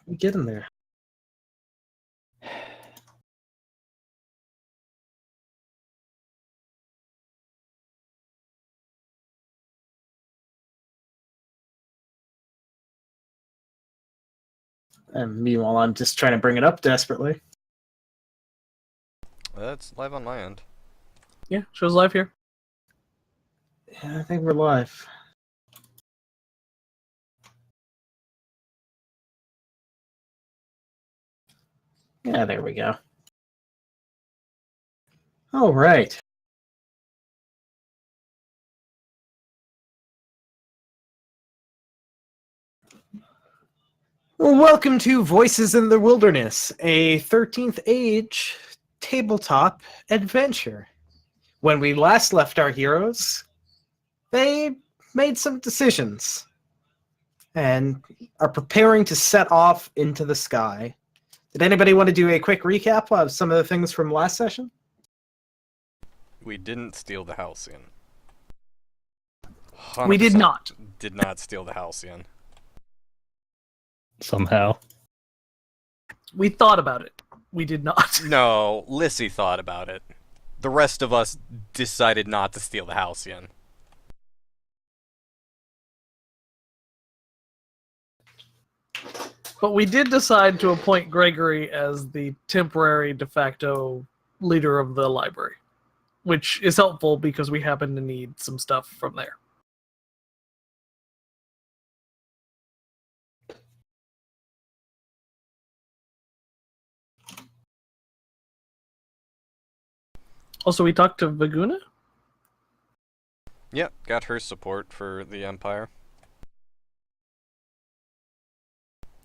We get in there. And meanwhile, I'm just trying to bring it up desperately. That's live on my end. Yeah, show's live here. Yeah, I think we're live. Yeah, there we go. All right. Well, welcome to Voices in the Wilderness, a 13th Age tabletop adventure. When we last left our heroes, they made some decisions and are preparing to set off into the sky. Did anybody want to do a quick recap of some of the things from last session? We didn't steal the Halcyon. We did 100% not. Did not steal the Halcyon. Somehow. We thought about it. We did not. No, Lissy thought about it. The rest of us decided not to steal the Halcyon. But we did decide to appoint Gregory as the temporary de facto leader of the library, which is helpful because we happen to need some stuff from there. Also, we talked to Vaguna? Yep, got her support for the Empire.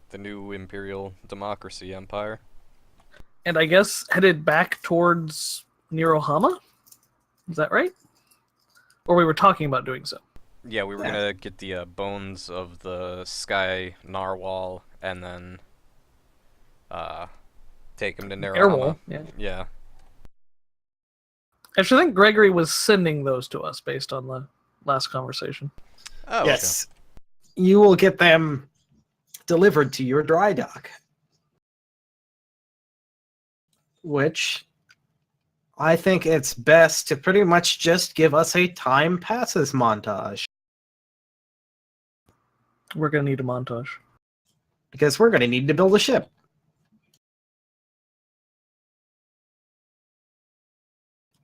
The new Imperial Democracy Empire. And I guess headed back towards Nirohama? Is that right? Or we were talking about doing so. Yeah, we were gonna get the bones of the Sky Narwhal and then take him to Nirohama. Airwolf, yeah. Yeah. Actually, I think Gregory was sending those to us based on the last conversation. Oh, Yes. You will get them delivered to your dry dock. Which I think it's best to pretty much just give us a time passes montage. We're going to need a montage. Because we're going to need to build a ship.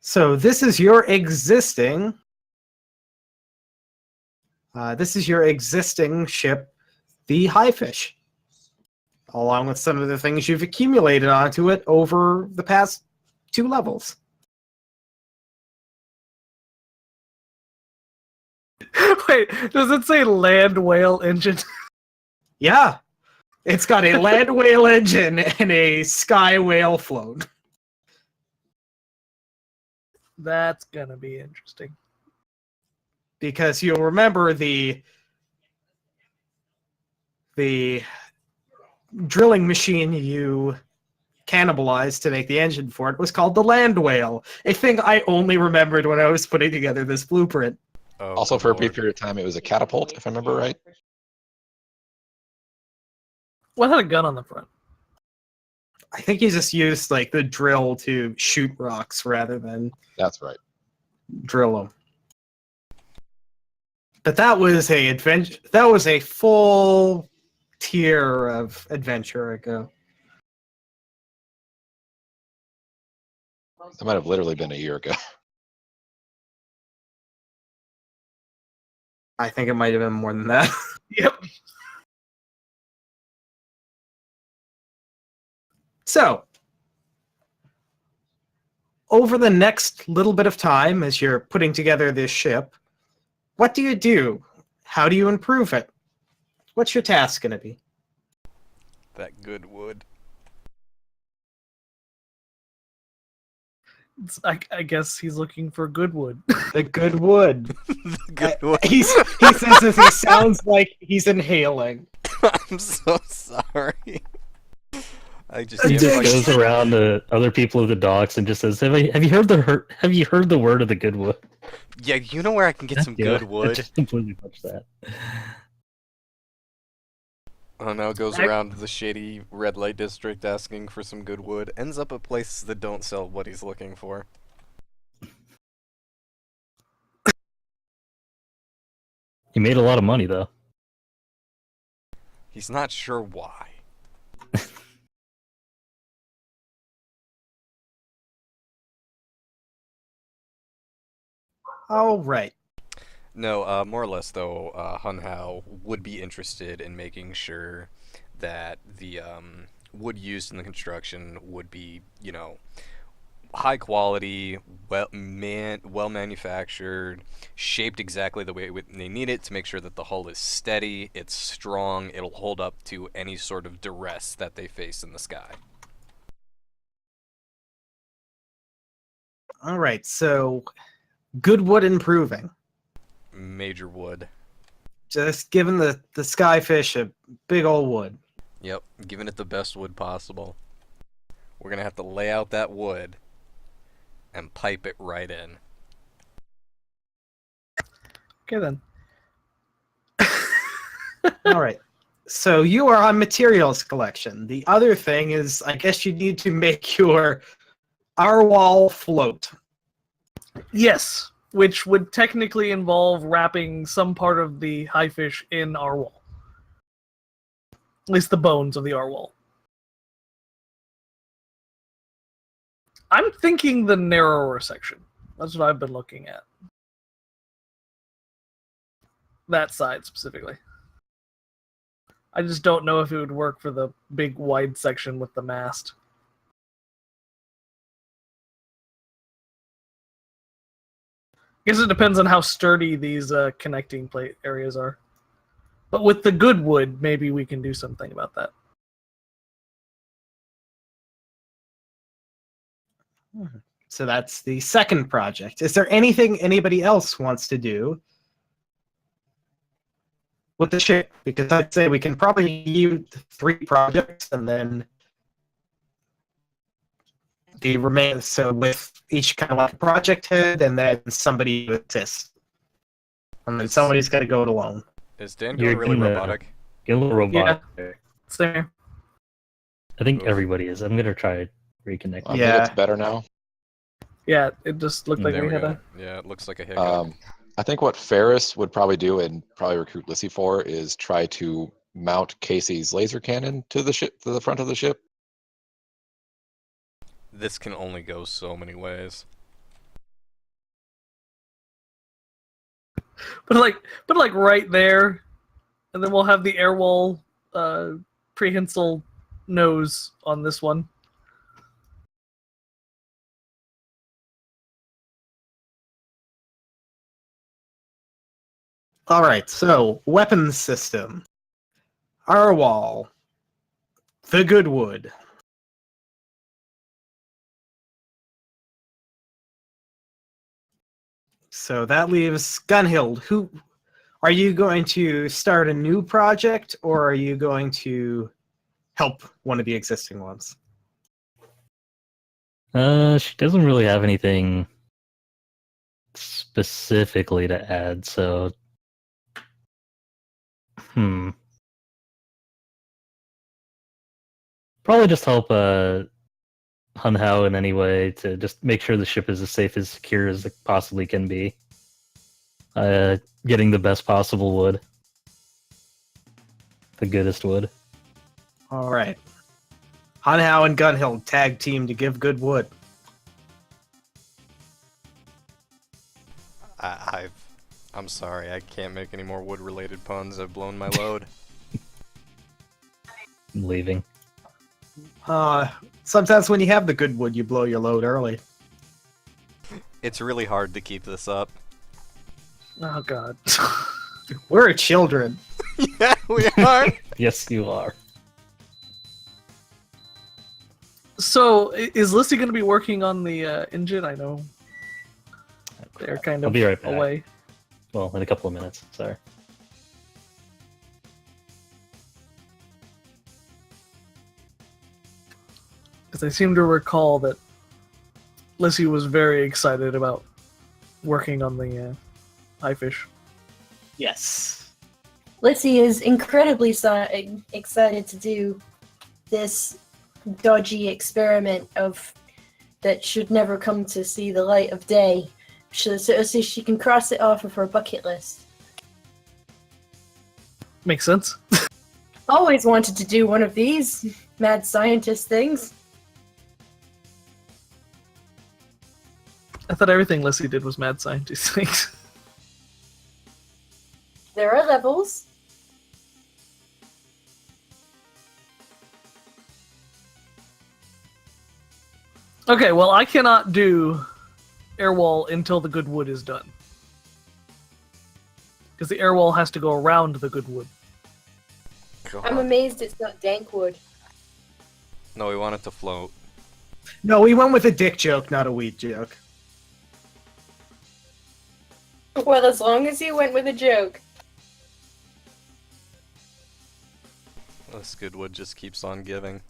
So this is your existing ship, the Highfish, along with some of the things you've accumulated onto it over the past 2 levels. Wait, does it say land whale engine? Yeah, it's got a land whale engine and a sky whale float. That's going to be interesting. Because you'll remember the drilling machine you cannibalized to make the engine for it was called the land whale, a thing I only remembered when I was putting together this blueprint. Oh, Also, for a brief Lord. period of time, it was a catapult, if I remember right. What had a gun on the front? I think you just used like the drill to shoot rocks rather than That's right. drill them. But that was a adventure. That was a full tier of adventure ago. That might have literally been a year ago. I think it might have been more than that. Yep. So, over the next little bit of time, as you're putting together this ship, what do you do? How do you improve it? What's your task going to be? That good wood. I guess he's looking for good wood. The good wood. The good wood. He says this, he sounds like he's inhaling. I'm so sorry. I just He gave just like- goes around to other people at the docks and just says, Have you heard the word of the good wood?" Yeah, you know where I can get some Yeah, good wood? Just completely touched that. Oh no, goes Ac- around the shady red light district asking for some good wood. Ends up at places that don't sell what he's looking for. He made a lot of money though. He's not sure why. All right. No, more or less though, Hun Hao would be interested in making sure that the wood used in the construction would be, you know, high quality, well manufactured, shaped exactly the way they need it to make sure that the hull is steady, it's strong, it'll hold up to any sort of duress that they face in the sky. All right. So, good wood improving. Major wood. Just giving the skyfish a big old wood. Yep, giving it the best wood possible. We're gonna have to lay out that wood and pipe it right in. Okay then. All right. So you are on materials collection. The other thing is, I guess you need to make your wall float. Yes, which would technically involve wrapping some part of the high fish in our wall. At least the bones of the wall. I'm thinking the narrower section. That's what I've been looking at. That side specifically. I just don't know if it would work for the big wide section with the mast. I guess it depends on how sturdy these connecting plate areas are. But with the good wood, maybe we can do something about that. So that's the second project. Is there anything anybody else wants to do with the ship? Because I'd say we can probably use 3 projects and then the remain. So with each kind of like a project head and then somebody to assist. And then somebody's got to go it alone. Is Dan You're going really in the- robotic? Get a little robotic there. Same. I think Oof. everybody is. I'm gonna try reconnect. I think Yeah. it's better now. Yeah, it just looked like There we we had go. a... Yeah, it looks like a hiccup. I think what Ferris would probably do and probably recruit Lissy for is try to mount Casey's laser cannon to the ship, to the front of the ship. This can only go so many ways. But like right there, and then we'll have the air wall prehensile nose on this one. All right, so weapons system. Wall. The good wood. So that leaves Gunhild. Who are you going to start a new project or are you going to help one of the existing ones? She doesn't really have anything specifically to add, so probably just help Hun Hao in any way to just make sure the ship is as safe as secure as it possibly can be. Getting the best possible wood. The goodest wood. All right. Hanhao and Gunhild tag team to give good wood. I'm sorry, I can't make any more wood-related puns. I've blown my load. I'm leaving. Sometimes when you have the good wood, you blow your load early. It's really hard to keep this up. Oh god. We're children. Yeah, we are. Yes, you are. So is Lissy going to be working on the engine? I know they're kind I'll of be right back. away. Well, in a couple of minutes. Sorry. Because I seem to recall that Lissy was very excited about working on the high fish. Yes. Lizzie is incredibly excited to do this dodgy experiment of that should never come to see the light of day, so she can cross it off of her bucket list. Makes sense. Always wanted to do one of these mad scientist things. I thought everything Lissy did was mad scientist things. There are levels. Okay, well, I cannot do air wall until the good wood is done. Because the air wall has to go around the good wood. I'm amazed it's not dank wood. No, we want it to float. No, we went with a dick joke, not a weed joke. Well, as long as you went with a joke. This good wood just keeps on giving.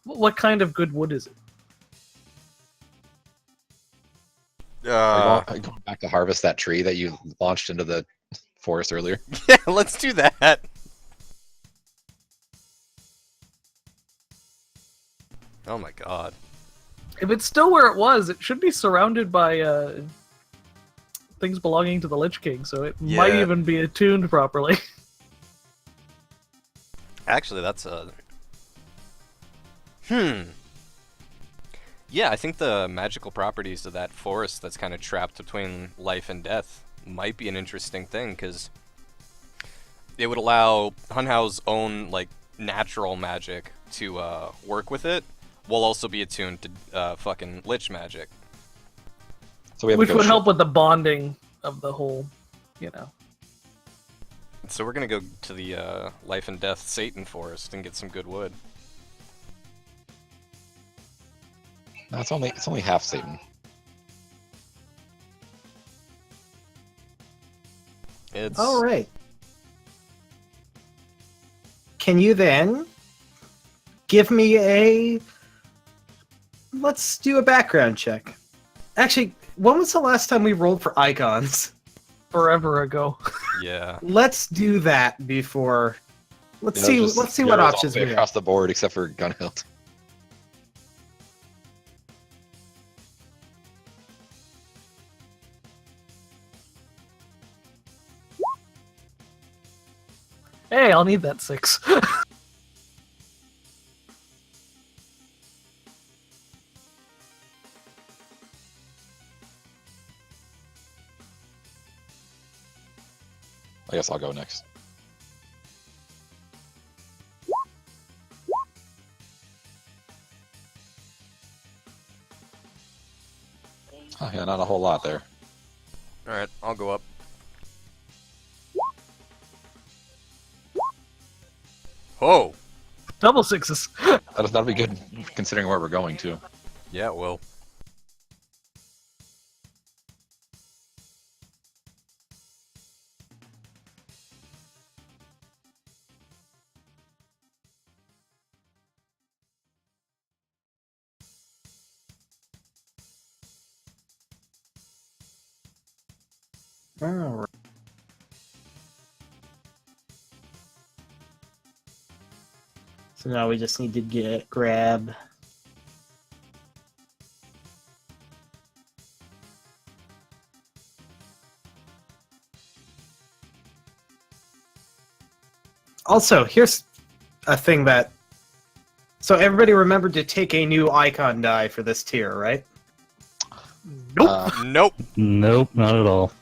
What kind of good wood is it? Are you going back to harvest that tree that you launched into the forest earlier? Yeah, let's do that. Oh my god. If it's still where it was, it should be surrounded by things belonging to the Lich King, so it might Yeah. even be attuned properly. Actually, that's a... Yeah, I think the magical properties of that forest that's kind of trapped between life and death might be an interesting thing, because it would allow Hunhao's own, like, natural magic to work with it, while also be attuned to fucking Lich magic. So we have Which to would go help with the bonding of the whole, you know. So we're gonna go to the life and death Satan forest and get some good wood. No, it's only half Satan. It's... All right. Can you then give me a... Let's do a background check. Actually, when was the last time we rolled for icons? Forever ago. Yeah. Let's do that before... Let's You know, see. just Let's see what zeros all options the way we have. across the board, except for Gunhild. Hey, I'll need that 6. I guess I'll go next. Oh, yeah, not a whole lot there. Alright, I'll go up. Oh! Double 6s. That'll be good considering where we're going to. Yeah, it will. All right. So now we just need to grab... Also, here's a thing that... So everybody remembered to take a new icon die for this tier, right? Nope. Nope! Nope, not at all.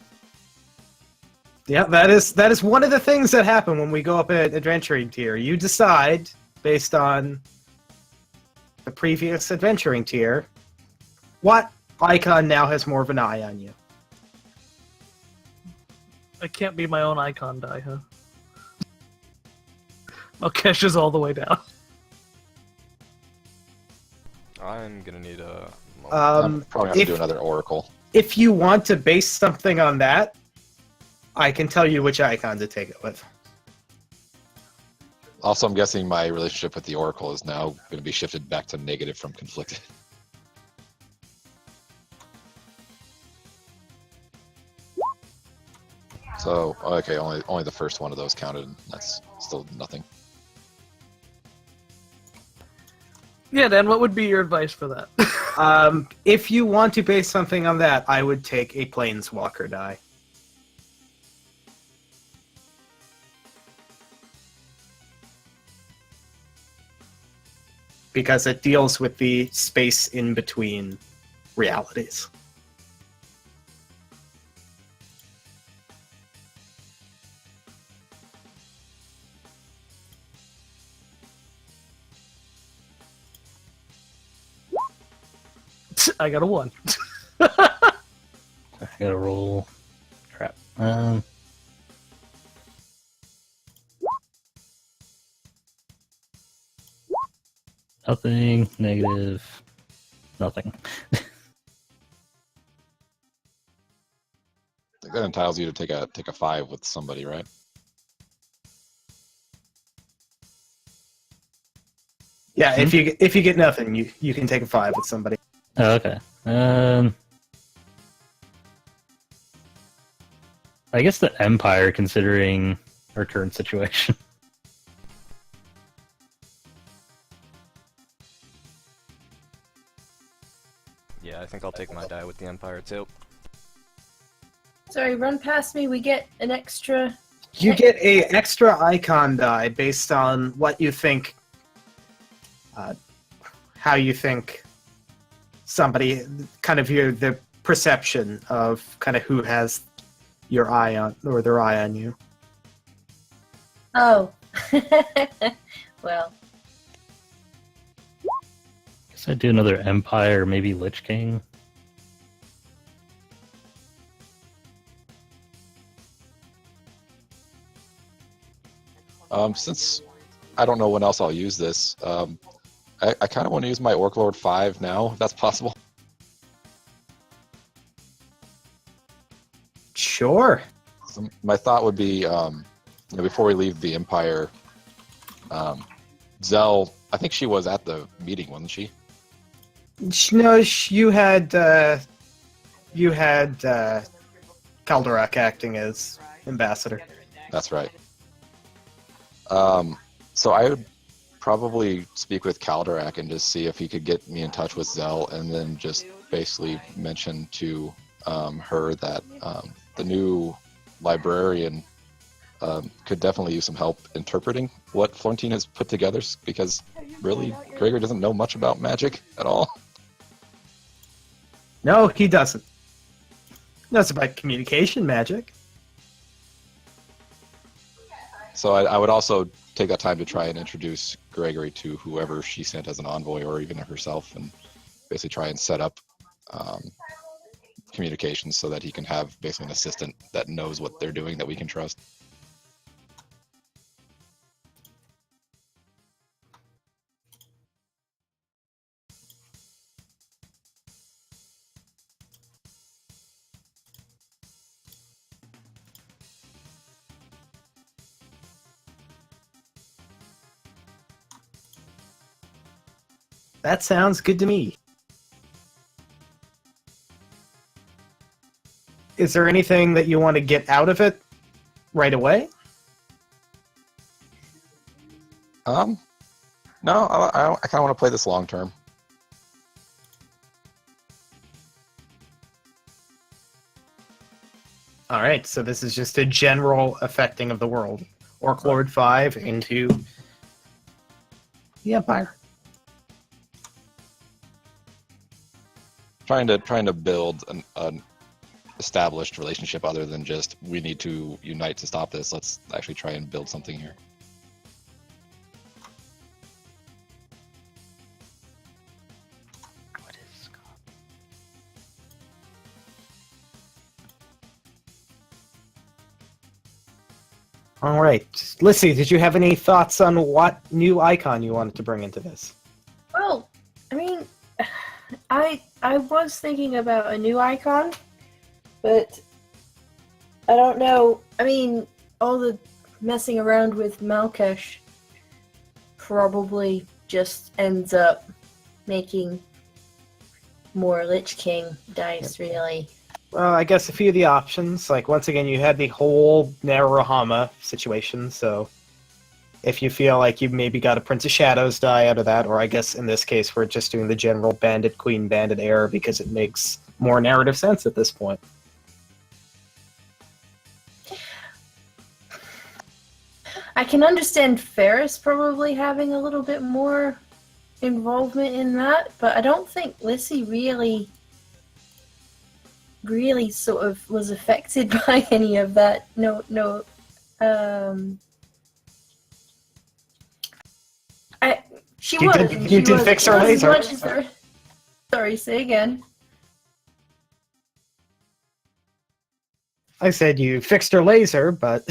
Yeah, that is one of the things that happen when we go up an adventuring tier. You decide, based on the previous adventuring tier, what icon now has more of an eye on you. I can't be my own icon die, huh? Malkesh is all the way down. I'm gonna need a... I'm probably going to if- do another Oracle. If you want to base something on that, I can tell you which icon to take it with. Also, I'm guessing my relationship with the Oracle is now going to be shifted back to negative from conflicted. So okay, only the first one of those counted. That's still nothing. Yeah, Dan, what would be your advice for that? If you want to base something on that, I would take a Planeswalker die. Because it deals with the space in between realities. I got a 1. I gotta roll. Crap. Nothing. Negative. Nothing. I think that entitles you to take a 5 with somebody, right? Yeah, if you get nothing, you can take a 5 with somebody. Oh, okay. I guess the Empire, considering our current situation. Yeah, I think I'll take my die with the Empire too. Sorry, run past me. We get an extra. You get a extra icon die based on what you think, how you think somebody, kind of the perception of kind of who has your eye on, or their eye on you. Oh. Well, Guess I'd do another Empire, maybe Lich King. Since I don't know when else I'll use this, I kind of want to use my Orc Lord 5 now, if that's possible. Sure. So my thought would be, before we leave the Empire, Zell, I think she was at the meeting, wasn't she? No, you had Calderak acting as ambassador. That's right. So I would probably speak with Calderak and just see if he could get me in touch with Zell, and then just basically mention to her that the new librarian could definitely use some help interpreting what Florentine has put together, because really, Gregor doesn't know much about magic at all. No, he doesn't. Knows about communication magic. So I would also take that time to try and introduce Gregory to whoever she sent as an envoy, or even herself, and basically try and set up communications so that he can have basically an assistant that knows what they're doing that we can trust. That sounds good to me. Is there anything that you want to get out of it right away? No, I kind of want to play this long term. All right, so this is just a general affecting of the world. Orc Lord 5 into the Empire. Trying to build an established relationship other than just we need to unite to stop this. Let's actually try and build something here. What is All right. Lissy, did you have any thoughts on what new icon you wanted to bring into this? well, I mean, I was thinking about a new icon, but I don't know. I mean, all the messing around with Malkesh probably just ends up making more Lich King dice, really. Well, I guess a few of the options. Like, once again, you had the whole Naruhama situation, so if you feel like you maybe got a Prince of Shadows die out of that, or I guess in this case we're just doing the general Bandit Queen Bandit error because it makes more narrative sense at this point. I can understand Ferris probably having a little bit more involvement in that, but I don't think Lissy really sort of was affected by any of that. She You was. did- you did fix her laser. Sorry, say again. I said you fixed her laser, but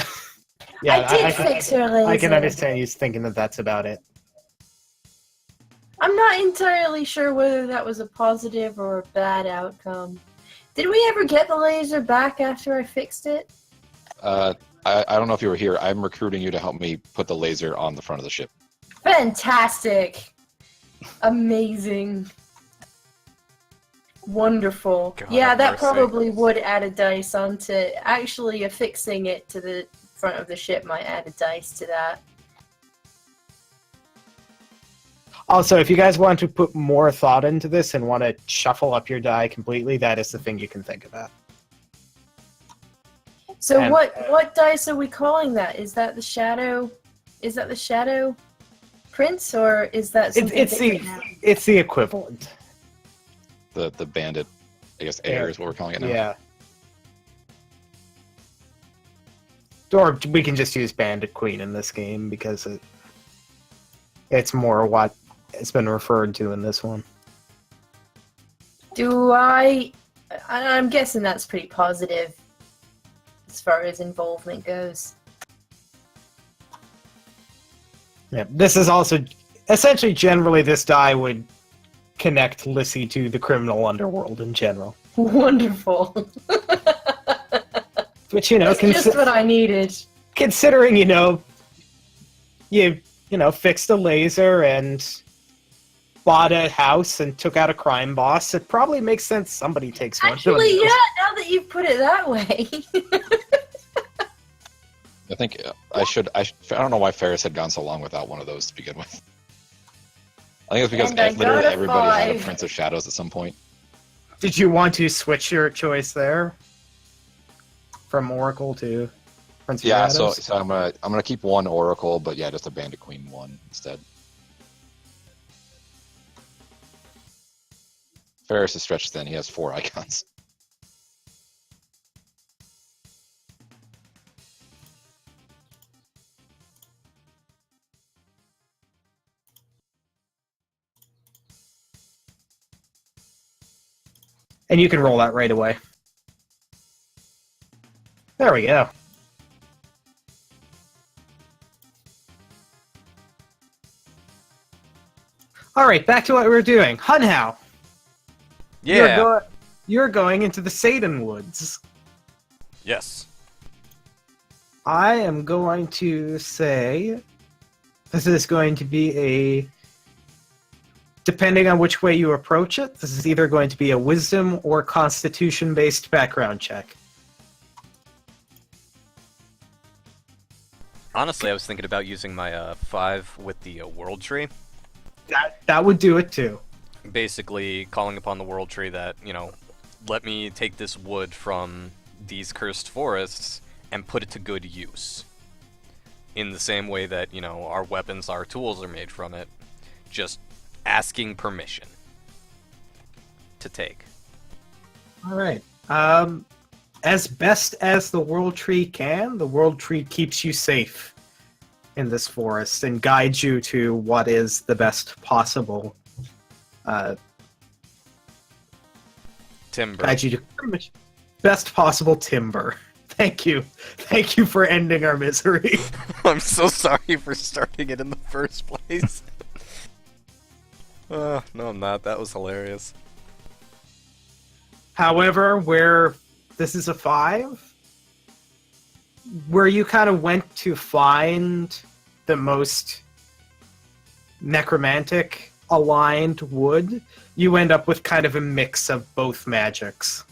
yeah, I did fix her laser. I can understand you thinking that that's about it. I'm not entirely sure whether that was a positive or a bad outcome. Did we ever get the laser back after I fixed it? I don't know if you were here. I'm recruiting you to help me put the laser on the front of the ship. Fantastic. Amazing. Wonderful. God yeah, have that mercy. probably would add a dice onto actually affixing it to the front of the ship might add a dice to that. Also, if you guys want to put more thought into this and want to shuffle up your die completely, that is the thing you can think about. So And- what dice are we calling that? Is that the shadow prince, or is that something It's the equivalent. The bandit, I guess, air is what we're calling it now. Yeah. Or we can just use Bandit Queen in this game because it's more what it's been referred to in this one. I'm guessing that's pretty positive as far as involvement goes. Yeah, this is also essentially generally this die would connect Lissy to the criminal underworld in general. Wonderful. Which That's just what I needed. considering you fixed a laser and bought a house and took out a crime boss, it probably makes sense somebody takes one. Actually, yeah, now that you've put it that way. I think I don't know why Ferris had gone so long without one of those to begin with. I think it's because And I literally got a everybody had a 5. Prince of Shadows at some point. Did you want to switch your choice there from Oracle to Prince of Yeah, Shadows? so I'm gonna keep one Oracle, but yeah, just a Bandit Queen one instead. Ferris is stretched thin. He has 4 icons. And you can roll that right away. There we go. All right, back to what we were doing. Hunhao, Yeah. you're going into the Satan Woods. Yes. I am going to say this is going to be depending on which way you approach it, this is either going to be a wisdom or constitution-based background check. Honestly, I was thinking about using my 5 with the world tree. That would do it too. Basically, calling upon the world tree that, let me take this wood from these cursed forests and put it to good use. In the same way that, our weapons, our tools are made from it. Just asking permission to take. All right. As best as the world tree can, the world tree keeps you safe in this forest and guides you to what is the best possible. Timber. Guides you to best possible timber. Thank you for ending our misery. I'm so sorry for starting it in the first place. No, I'm not. That was hilarious. However, where this is a 5, where you kind of went to find the most necromantic aligned wood, you end up with kind of a mix of both magics.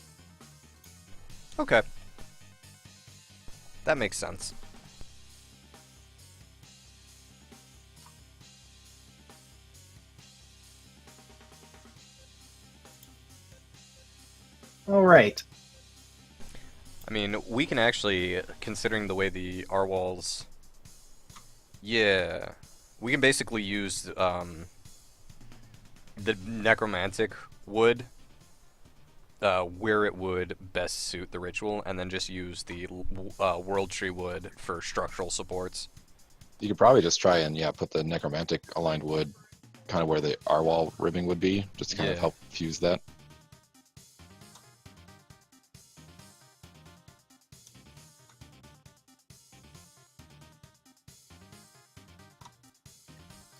Okay. That makes sense. All right. I mean, we can actually, considering the way the R walls, yeah, we can basically use the necromantic wood where it would best suit the ritual, and then just use the world tree wood for structural supports. You could probably just try and put the necromantic aligned wood kind of where the R wall ribbing would be, just to kind of Yeah. help fuse that.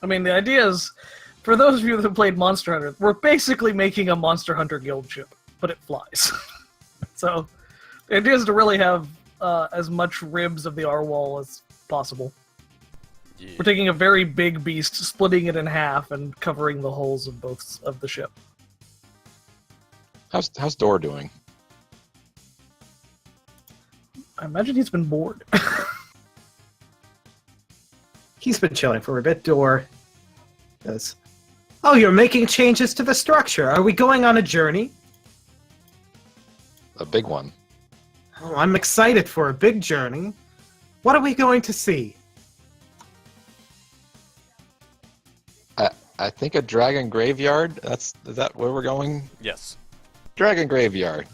I mean, the idea is, for those of you that played Monster Hunter, we're basically making a Monster Hunter guild ship, but it flies. So, the idea is to really have as much ribs of the R wall as possible. Yeah. We're taking a very big beast, splitting it in half, and covering the holes of both of the ship. How's Dor doing? I imagine he's been bored. He's been chilling for a bit. Door says, "Oh, you're making changes to the structure. Are we going on a journey?" A big one. Oh, I'm excited for a big journey. What are we going to see? I think a dragon graveyard. Is that where we're going? Yes. Dragon graveyard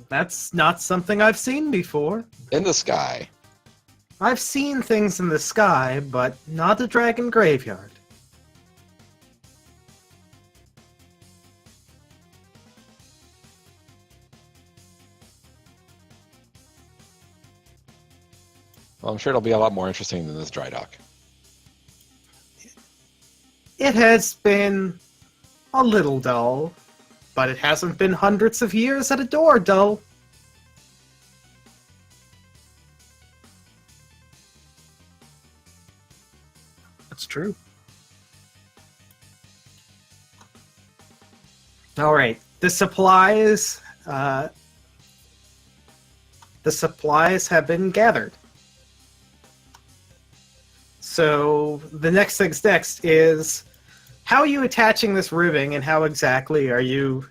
That's not something I've seen before. in the sky. I've seen things in the sky, but not a dragon graveyard. Well, I'm sure it'll be a lot more interesting than this dry dock. It has been a little dull, but it hasn't been hundreds of years at a door dull. That's true. All right, the supplies have been gathered. So the next thing's next is, how are you attaching this ribbing, and how exactly are you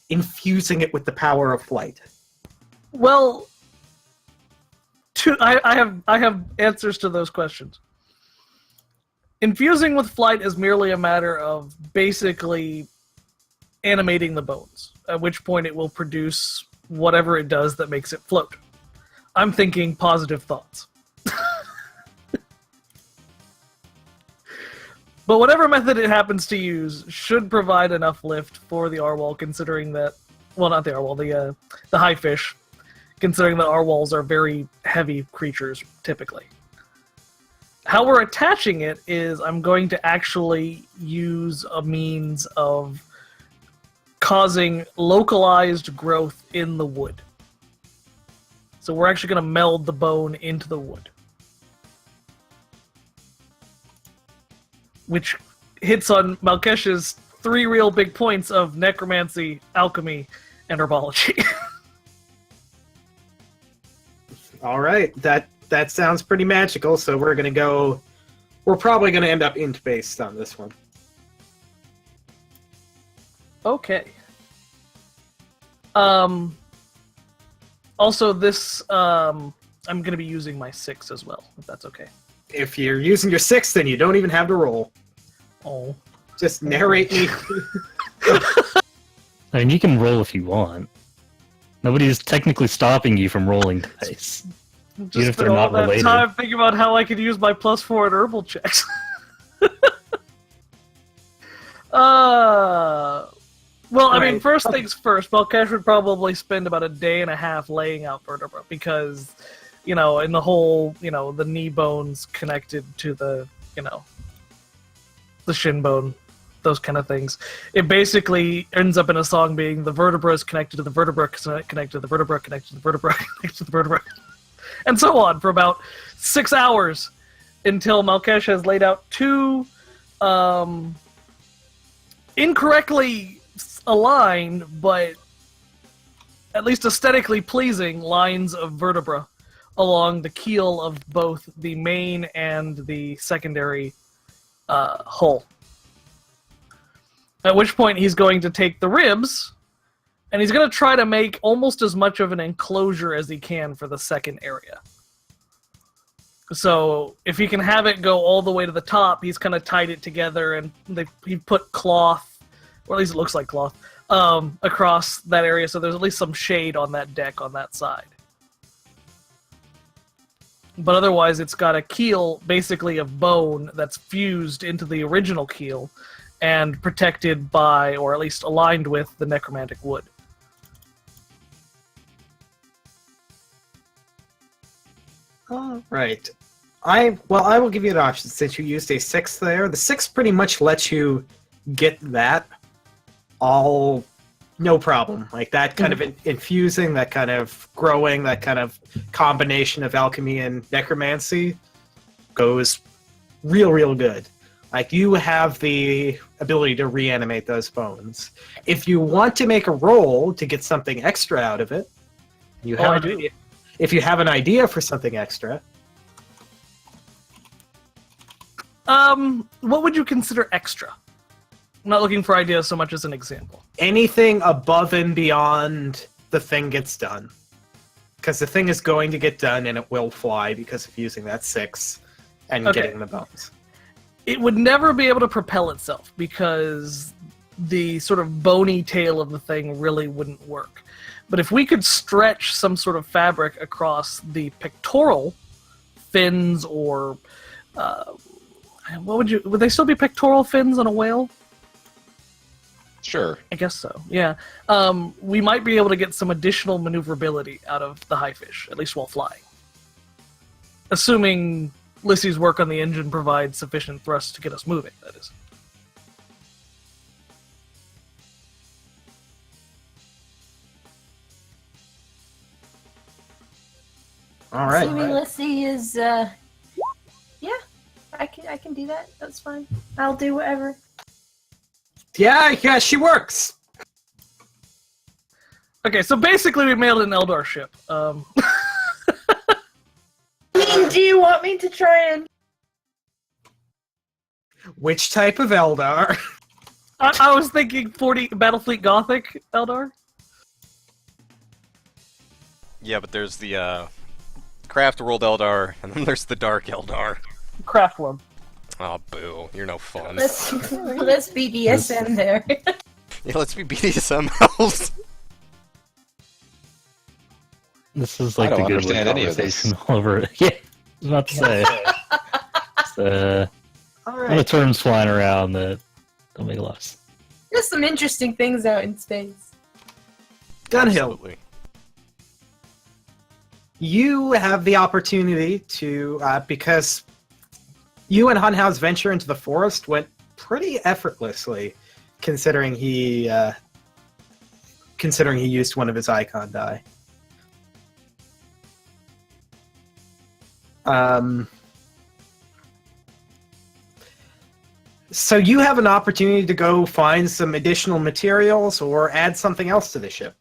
infusing it with the power of flight? Well, I have answers to those questions. Infusing with flight is merely a matter of basically animating the bones, at which point it will produce whatever it does that makes it float. I'm thinking positive thoughts. But whatever method it happens to use should provide enough lift for the R-wall, considering that, well, not the R-wall, the high fish, considering that R-walls are very heavy creatures, typically. How we're attaching it is I'm going to actually use a means of causing localized growth in the wood. So we're actually going to meld the bone into the wood, which hits on Malkesh's 3 real big points of necromancy, alchemy, and herbology. All right, that sounds pretty magical. So we're probably gonna end up int based on this one. Okay. Also, this I'm going to be using my 6 as well, if that's okay. If you're using your 6, then you don't even have to roll. Oh. Just narrate me. I mean, you can roll if you want. Nobody's technically stopping you from rolling dice. Just Even if they're spent all not that related. time thinking about how I could use my +4 in herbal checks. Well, I mean, Right. first things first, Malkesh would probably spend about a day and a half laying out vertebra because, in the whole, the knee bones connected to the, the shin bone, those kind of things. It basically ends up in a song being the vertebra is connected to the vertebra, connected to the vertebra, connected to the vertebra, connected to the vertebra, and so on for about 6 hours until Malkesh has laid out 2 incorrectly aligned, but at least aesthetically pleasing, lines of vertebra along the keel of both the main and the secondary hull. At which point he's going to take the ribs, and he's going to try to make almost as much of an enclosure as he can for the second area. So if he can have it go all the way to the top, he's kind of tied it together, and he put cloth, or at least it looks like cloth, across that area, so there's at least some shade on that deck on that side. But otherwise, it's got a keel basically of bone that's fused into the original keel and protected by, or at least aligned with, the necromantic wood. All right. I will give you an option since you used a 6 there. The 6 pretty much lets you get that all no problem. Like that kind of infusing, that kind of growing, that kind of combination of alchemy and necromancy goes real good. Like you have the ability to reanimate those bones. If you want to make a roll to get something extra out of it, you have if you have an idea for something extra. What would you consider extra? I'm not looking for ideas so much as an example. Anything above and beyond the thing gets done. Because the thing is going to get done and it will fly because of using that 6 and getting the bones. It would never be able to propel itself because the sort of bony tail of the thing really wouldn't work. But if we could stretch some sort of fabric across the pectoral fins, or would they still be pectoral fins on a whale? Sure. I guess so, yeah. We might be able to get some additional maneuverability out of the high fish, at least while flying. Assuming Lissy's work on the engine provides sufficient thrust to get us moving, that is. All right. Assuming Lissy is, yeah, I can do that. That's fine. I'll do whatever. Yeah, she works. Okay, so basically we mailed an Eldar ship. Do you want me to try and... Which type of Eldar? I was thinking Battlefleet Gothic Eldar. Yeah, but there's the Craft World Eldar, and then there's the Dark Eldar. Craft one. Oh, boo. You're no fun. Let's BDSM there. Yeah, let's be BDSM elves. This is I like don't the good understand any of this. conversation all over. Yeah, I was about to say. It's, a All lot of right. terms flying around that don't make a lot of sense. There's some interesting things out in space. Gunhill, Absolutely. you have the opportunity to, because you and Hunhow's venture into the forest went pretty effortlessly, considering he used one of his icon die. So you have an opportunity to go find some additional materials or add something else to the ship.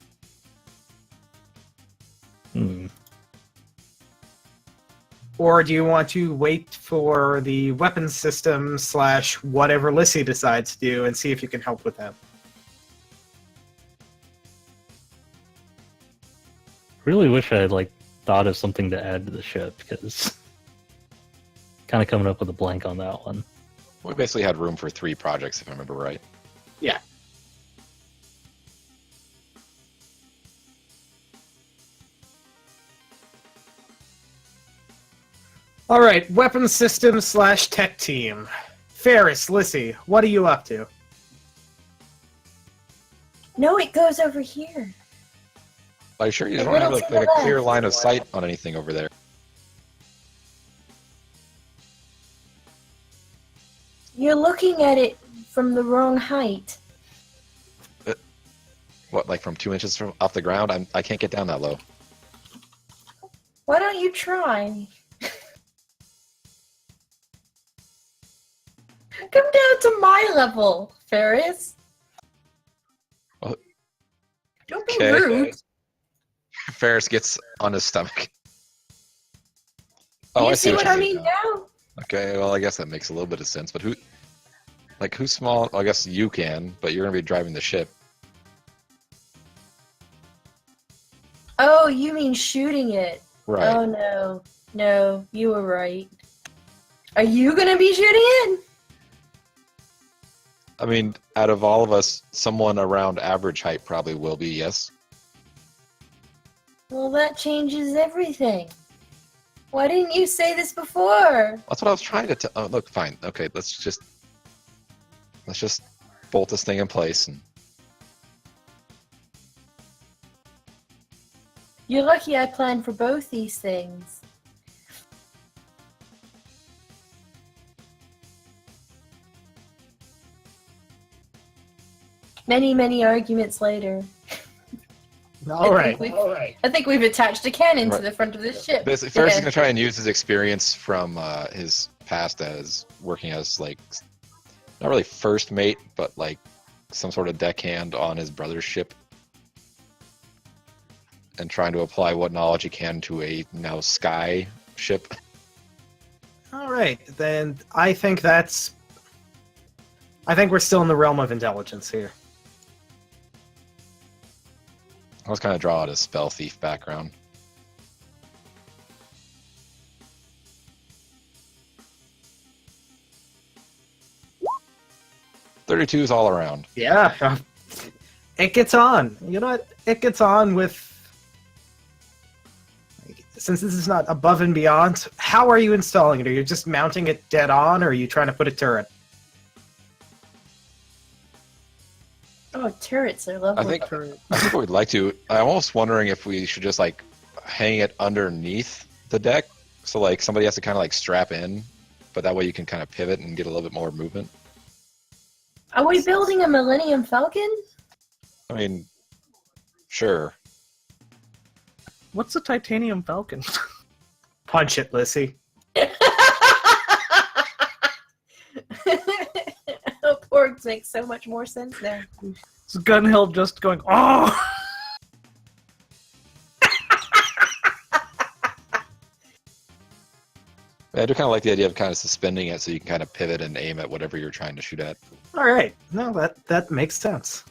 Or do you want to wait for the weapons system / whatever Lissy decides to do and see if you can help with them? Really wish I had thought of something to add to the ship, because kind of coming up with a blank on that one. We basically had room for 3 projects, if I remember right. Yeah. All right, weapons system / tech team. Ferris, Lissy, what are you up to? No, it goes over here. Are you sure you A don't have little to like a the clear left. line of sight on anything over there? You're looking at it from the wrong height. What, like from 2 inches from off the ground? I can't get down that low. Why don't you try? Come down to my level, Ferris. Oh, Don't be okay. rude. Ferris gets on his stomach. You Oh, I see what you I mean now? Okay, well, I guess that makes a little bit of sense. But who's small? Well, I guess you can, but you're gonna be driving the ship. Oh, you mean shooting it? Right. Oh no, you were right. Are you gonna be shooting it? I mean, out of all of us, someone around average height probably will be, yes. Well, that changes everything. Why didn't you say this before? That's what I was trying to tell. Oh, look, fine. Okay, let's just bolt this thing in place. And You're lucky I planned for both these things. Many arguments later. All right. I think we've attached a cannon to Right. the front of this ship. basically, Ferris is Yeah. gonna try and use his experience from his past as working as like not really first mate, but like some sort of deckhand on his brother's ship, and trying to apply what knowledge he can to a now sky ship. All right. Then I think we're still in the realm of intelligence here. I was kind of draw out a spell thief background. .32s all around. Yeah. It gets on. You know what? It gets on with. Since this is not above and beyond, how are you installing it? Are you just mounting it dead on, or are you trying to put a turret? Oh, turrets are lovely. I think what we'd like to. I'm almost wondering if we should just like hang it underneath the deck, so like somebody has to kind of like strap in, but that way you can kind of pivot and get a little bit more movement. Are we building a Millennium Falcon? I mean, sure. What's a titanium falcon? Punch it, Lissy. Porgs makes so much more sense now. It's Gunhill just going, oh! I do kind of like the idea of kind of suspending it so you can kind of pivot and aim at whatever you're trying to shoot at. All right. No, that makes sense.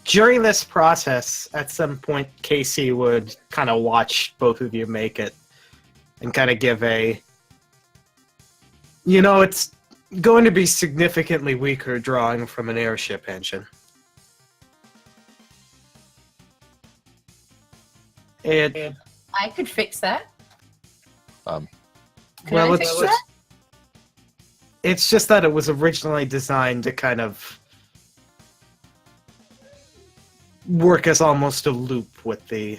During this process, at some point, Casey would kind of watch both of you make it and kind of give a, it's going to be significantly weaker drawing from an airship engine. I could fix that. Could Well, I it's fix just, that? it's just that it was originally designed to kind of work as almost a loop with the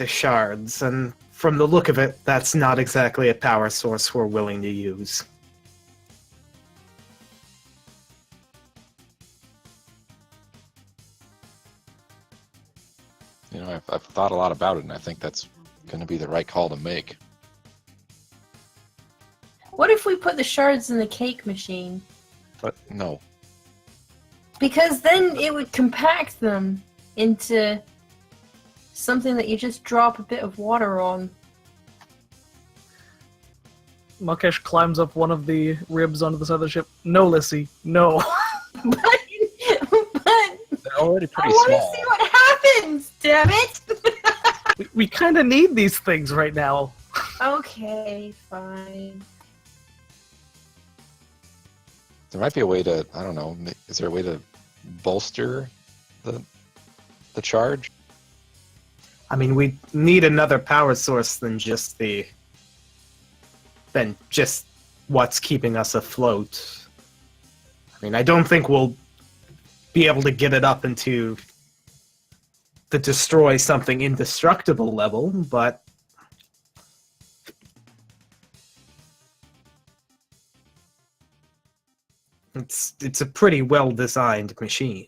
shards, and from the look of it, that's not exactly a power source we're willing to use. I've thought a lot about it, and I think that's going to be the right call to make. What if we put the shards in the cake machine? But no. Because then it would compact them into something that you just drop a bit of water on. Mukesh climbs up one of the ribs onto the side of the ship. No, Lissy, no. but They're already I pretty want to small. see what happens, damn it! we kind of need these things right now. Okay, fine. There might be a way to, I don't know, is there a way to bolster the charge? I mean, we need another power source than just what's keeping us afloat. I mean, I don't think we'll be able to get it up into the destroy something indestructible level, but it's a pretty well designed machine.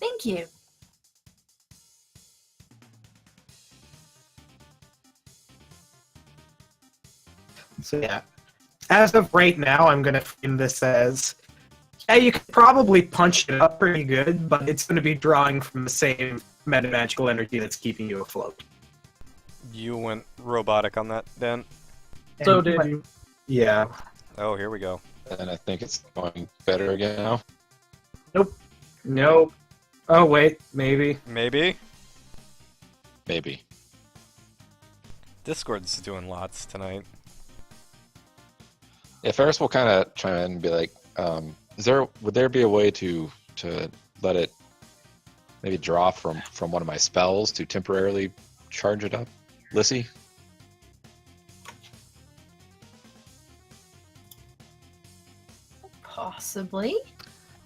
Thank you. So yeah, as of right now, I'm going to frame this as Yeah, you could probably punch it up pretty good, but it's going to be drawing from the same meta-magical energy that's keeping you afloat. You went robotic on that, Dan? So And- did you. Yeah. Oh, here we go. And I think it's going better again now. Nope. Oh, wait. Maybe. Maybe? Maybe. Discord's doing lots tonight. Yeah, Ferris will kind of chime in and be like, would there be a way to let it maybe draw from one of my spells to temporarily charge it up, Lissy? Possibly.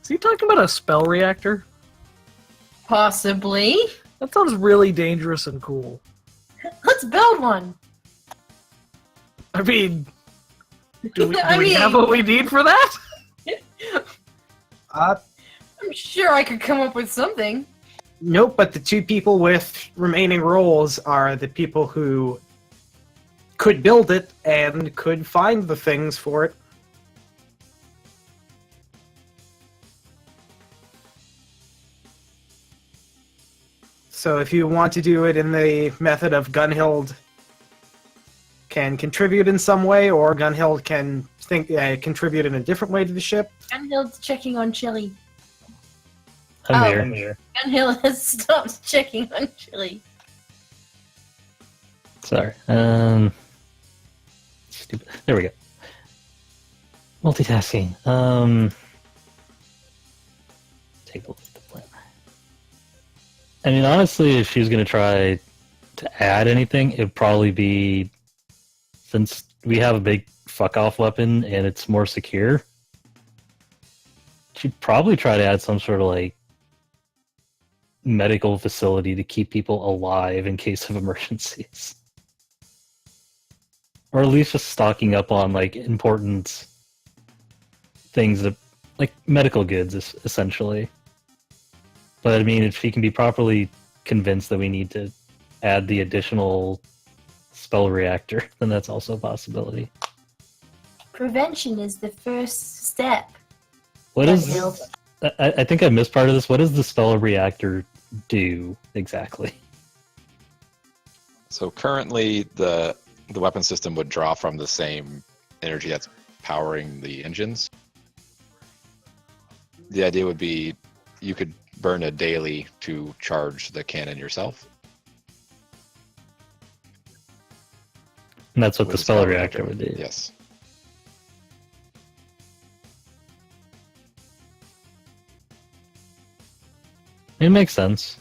Is he talking about a spell reactor? Possibly. That sounds really dangerous and cool. Let's build one. I mean, do we I mean- have what we need for that? Uh, I'm sure I could come up with something. nope, but the two people with remaining roles are the people who could build it and could find the things for it. So if you want to do it in the method of Gunhild can contribute in some way, or Gunhild can contribute in a different way to the ship, Gunhild's checking on Chili. I'm Oh. here. I'm here. Gunhild has stopped checking on Chili. Sorry. Stupid. There we go. Multitasking. Take a look at the plan. I mean, honestly, if she was going to try to add anything, it'd probably be, since we have a big fuck-off weapon and it's more secure, she'd probably try to add some sort of, like, medical facility to keep people alive in case of emergencies. Or at least just stocking up on, like, important things that, like, medical goods, essentially. But, I mean, if she can be properly convinced that we need to add the additional spell reactor, then that's also a possibility. Prevention is the first step. What is... Gunhild. I think I missed part of this. What does the spell reactor do, exactly? So currently, the weapon system would draw from the same energy that's powering the engines. The idea would be you could burn a daily to charge the cannon yourself. And that's what with the a spell reactor would do. Yes. It makes sense.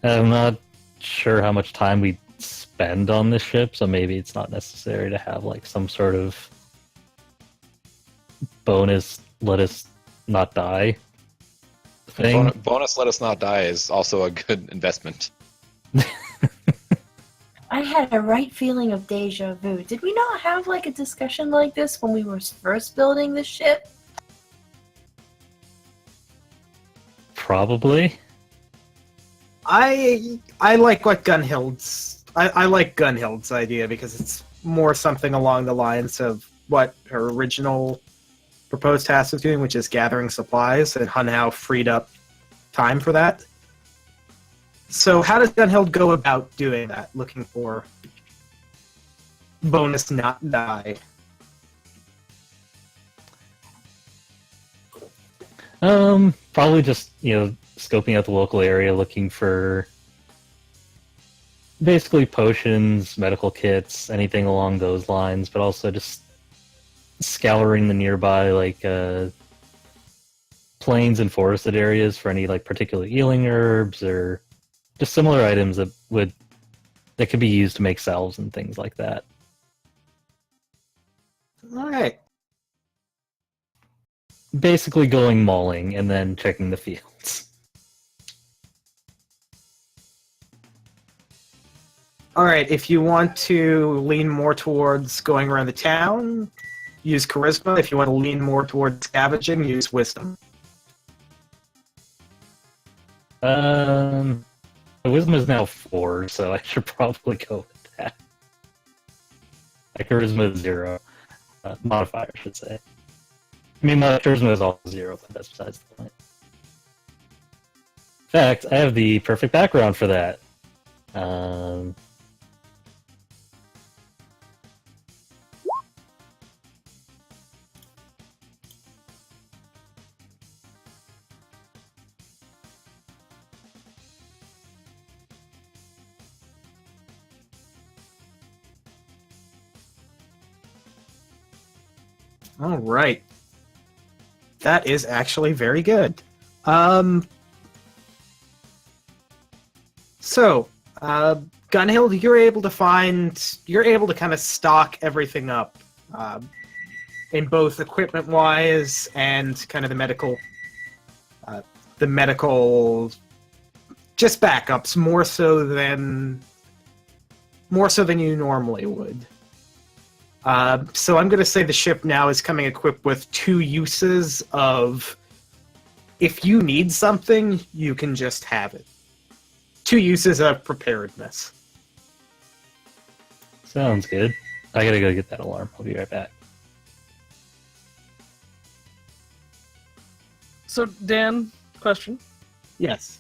I'm not sure how much time we spend on this ship, so maybe it's not necessary to have like some sort of bonus let us not die thing. Bonus let us not die is also a good investment. I had a right feeling of deja vu. Did we not have like a discussion like this when we were first building the ship? Probably. I like what Gunhild's. I like Gunhild's idea because it's more something along the lines of what her original proposed task was doing, which is gathering supplies, and Hunhow freed up time for that. So how does Gunhild go about doing that, looking for bonus not die? Probably just, scoping out the local area, looking for basically potions, medical kits, anything along those lines, but also just scouring the nearby, plains and forested areas for any, particular healing herbs or just similar items that could be used to make salves and things like that. Alright. Basically going mauling and then checking the fields. Alright, if you want to lean more towards going around the town, use Charisma. If you want to lean more towards scavenging, use Wisdom. The wisdom is now 4, so I should probably go with that. My charisma is 0. Modifier, I should say. I mean, my charisma is all 0, but that's besides the point. In fact, I have the perfect background for that. All right. That is actually very good. So, Gunhild, you're able to kind of stock everything up, in both equipment-wise and kind of the medical, just backups more so than you normally would. So I'm going to say the ship now is coming equipped with 2 uses of, if you need something, you can just have it. 2 uses of preparedness. Sounds good. I gotta go get that alarm. I'll be right back. So, Dan, question. Yes.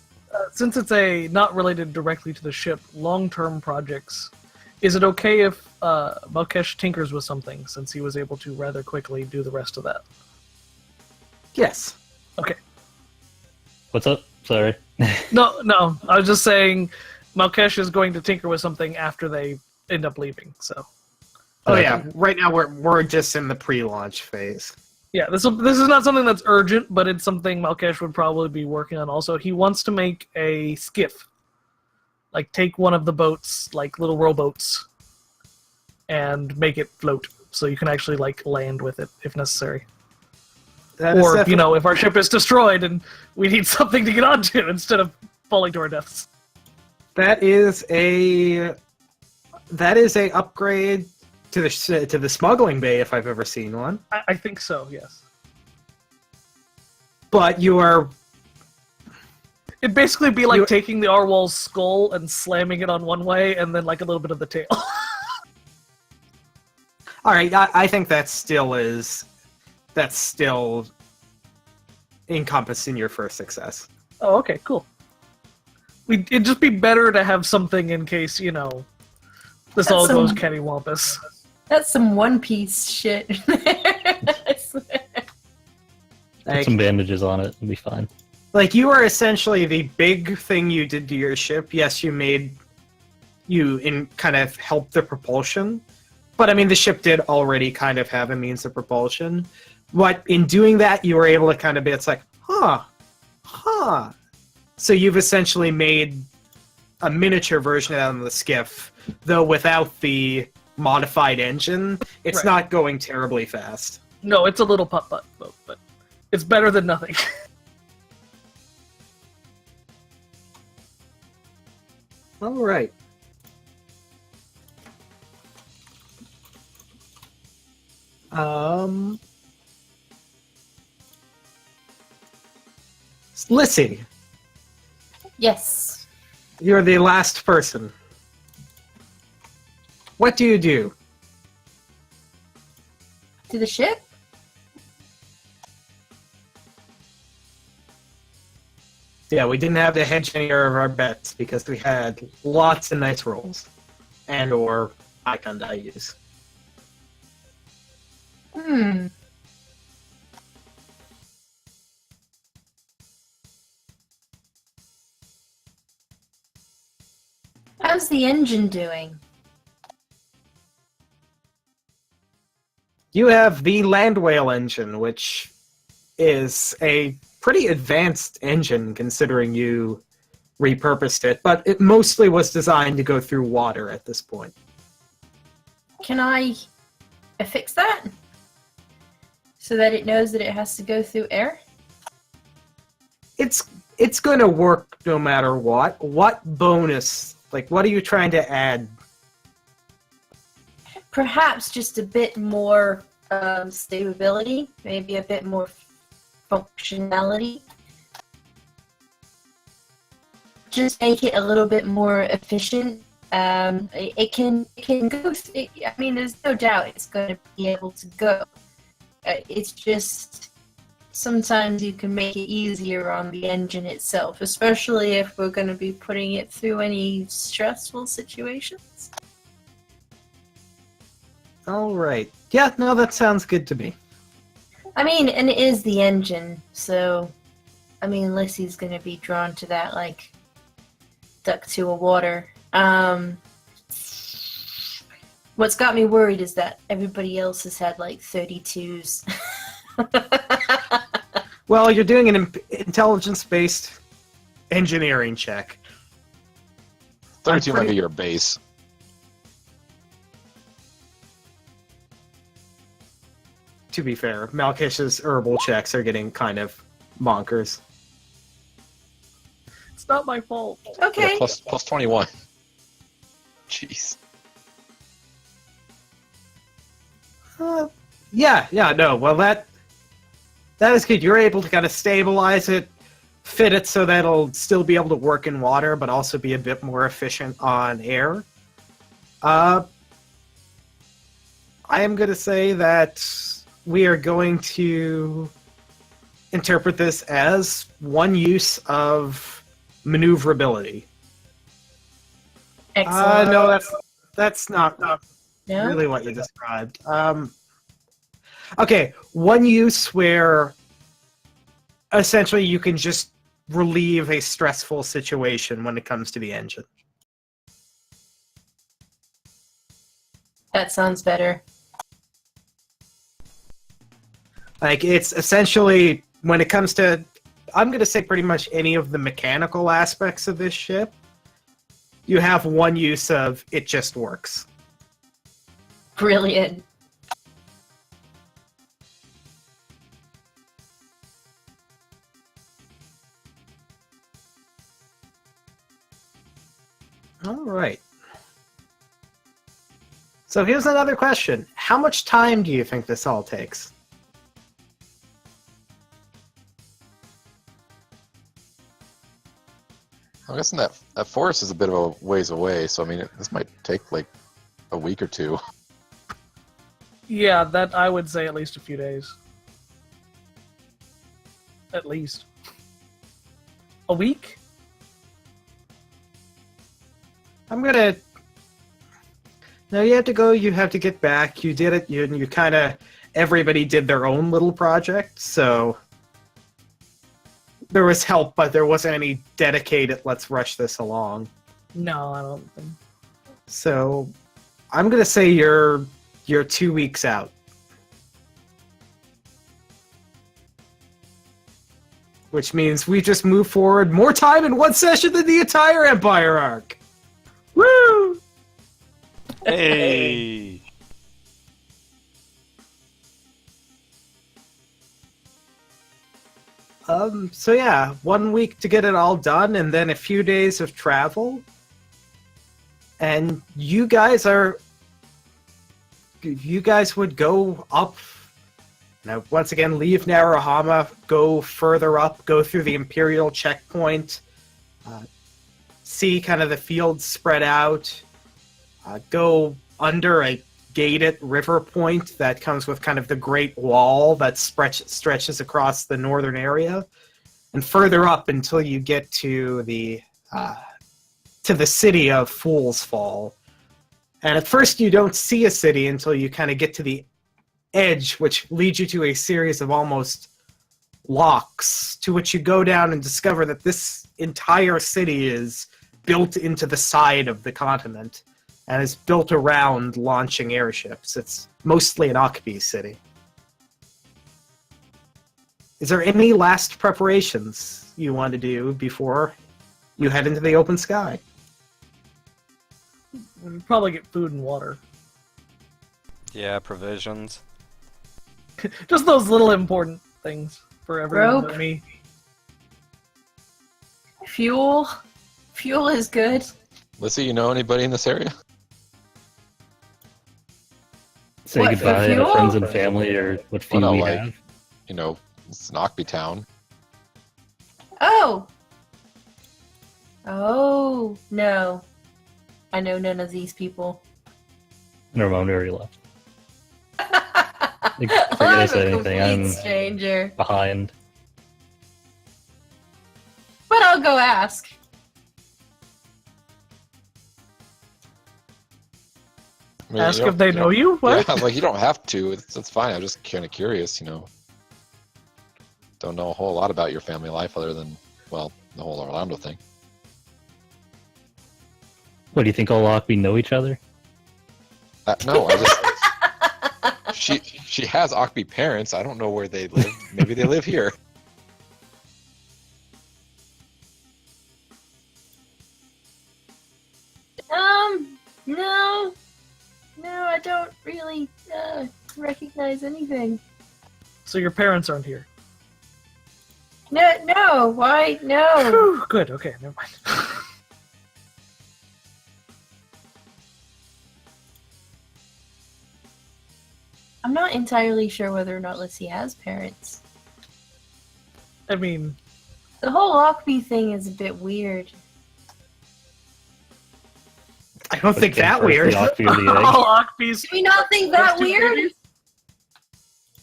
Since it's not related directly to the ship, long-term projects, is it okay if Malkesh tinkers with something, since he was able to rather quickly do the rest of that? Yes. Okay. What's up? Sorry. No, I was just saying Malkesh is going to tinker with something after they end up leaving, so... Oh yeah, right now we're just in the pre-launch phase. Yeah, this is not something that's urgent, but it's something Malkesh would probably be working on also. He wants to make a skiff. Like, take one of the boats, like little rowboats, and make it float, so you can actually, like, land with it, if necessary. Or, if our ship is destroyed and we need something to get onto instead of falling to our deaths. That is a upgrade to the smuggling bay if I've ever seen one. I think so, yes. But you are... It'd basically be like taking the Arwal's skull and slamming it on one way and then like a little bit of the tail. Alright, I think that still encompassing your first success. Oh, okay, cool. It'd just be better to have something in case, this all goes cattywampus. That's some One Piece shit. I swear. Put some bandages on it and be fine. Like, you are essentially the big thing you did to your ship. Yes, kind of helped the propulsion. But, I mean, the ship did already kind of have a means of propulsion. But in doing that, you were able to kind of be, it's like, huh. So you've essentially made a miniature version of that on the skiff, though without the modified engine, it's not going terribly fast. No, it's a little putt-putt boat, but it's better than nothing. All right. Lissy, Yes. you're the last person. What do you do? To the ship? Yeah, we didn't have to hedge any of our bets because we had lots of nice rolls. And or icon values. How's the engine doing? You have the land whale engine, which is a pretty advanced engine considering you repurposed it, but it mostly was designed to go through water at this point. Can I fix that? So that it knows that it has to go through air? It's going to work no matter what. What bonus, like what are you trying to add? Perhaps just a bit more stability, maybe a bit more functionality. Just make it a little bit more efficient. It can go. I mean, there's no doubt it's going to be able to go It's just sometimes you can make it easier on the engine itself, especially if we're going to be putting it through any stressful situations. All right. Yeah, no, that sounds good to me. I mean, and it is the engine, so I mean, unless he's going to be drawn to that, like duck to a water. What's got me worried is that everybody else has had like 32s. Well, you're doing an intelligence-based engineering check. 32 might pretty- be your base. To be fair, Malkish's herbal checks are getting kind of bonkers. It's not my fault. Okay. Yeah, plus 21. Jeez. Yeah, no. Well, that is good. You're able to kind of stabilize it, fit it so that it'll still be able to work in water, but also be a bit more efficient on air. I am going to say that we are going to interpret this as one use of maneuverability. Excellent. No, that's not No? really what you described. Okay, one use where essentially you can just relieve a stressful situation when it comes to the engine. That sounds better. Like, it's essentially, when it comes to, I'm going to say pretty much any of the mechanical aspects of this ship, you have one use of it just works. Brilliant. All right. So here's another question. How much time do you think this all takes? I'm guessing that forest is a bit of a ways away, so I mean, this might take like a week or two. Yeah, that I would say at least a few days. At least. A week? I'm gonna... No, you have to go, you have to get back. You did it, you kind of... Everybody did their own little project, so... There was help, but there wasn't any dedicated, let's rush this along. No, I don't think. So, I'm gonna say you're 2 weeks out. Which means we just move forward more time in one session than the entire Empire arc. Woo! Hey. So yeah, 1 week to get it all done, and then a few days of travel. And you guys would go up. Now, once again, leave Narahama, go further up, go through the Imperial checkpoint, see kind of the fields spread out, go under a gated river point that comes with kind of the Great Wall that stretches across the northern area, and further up until you get to the city of Fool's Fall. And at first you don't see a city until you kind of get to the edge, which leads you to a series of almost locks, to which you go down and discover that this entire city is built into the side of the continent and is built around launching airships. It's mostly an Akbi city. Is there any last preparations you want to do before you head into the open sky? We'd probably get food and water. Yeah, provisions. Just those little important things for everyone Rope. but me. Fuel. Fuel is good. Lissy, you know anybody in this area? Say What, for goodbye to fuel? friends and family or what few no, we like- have. You know, it's an Ockby town. Oh. Oh, no. I know none of these people. Never mind, we already left. Forget I I'm said a anything. complete I'm stranger. behind. But I'll go ask. I mean, Ask you if they know you? What? Yeah, like you don't have to. It's fine. I'm just kind of curious, Don't know a whole lot about your family life other than, well, the whole Orlando thing. What do you think all Lockby know each other? No, I just she has Akbi parents. I don't know where they live. Maybe they live here. No. No, I don't really recognize anything. So your parents aren't here. No, why? No. Whew, good, okay, never mind. I'm not entirely sure whether or not Lissy has parents. I mean, The whole Lockby thing is a bit weird. I don't think Came that first, weird. the Lockby or the egg? all Akbis. Do we not think that First two weird? babies?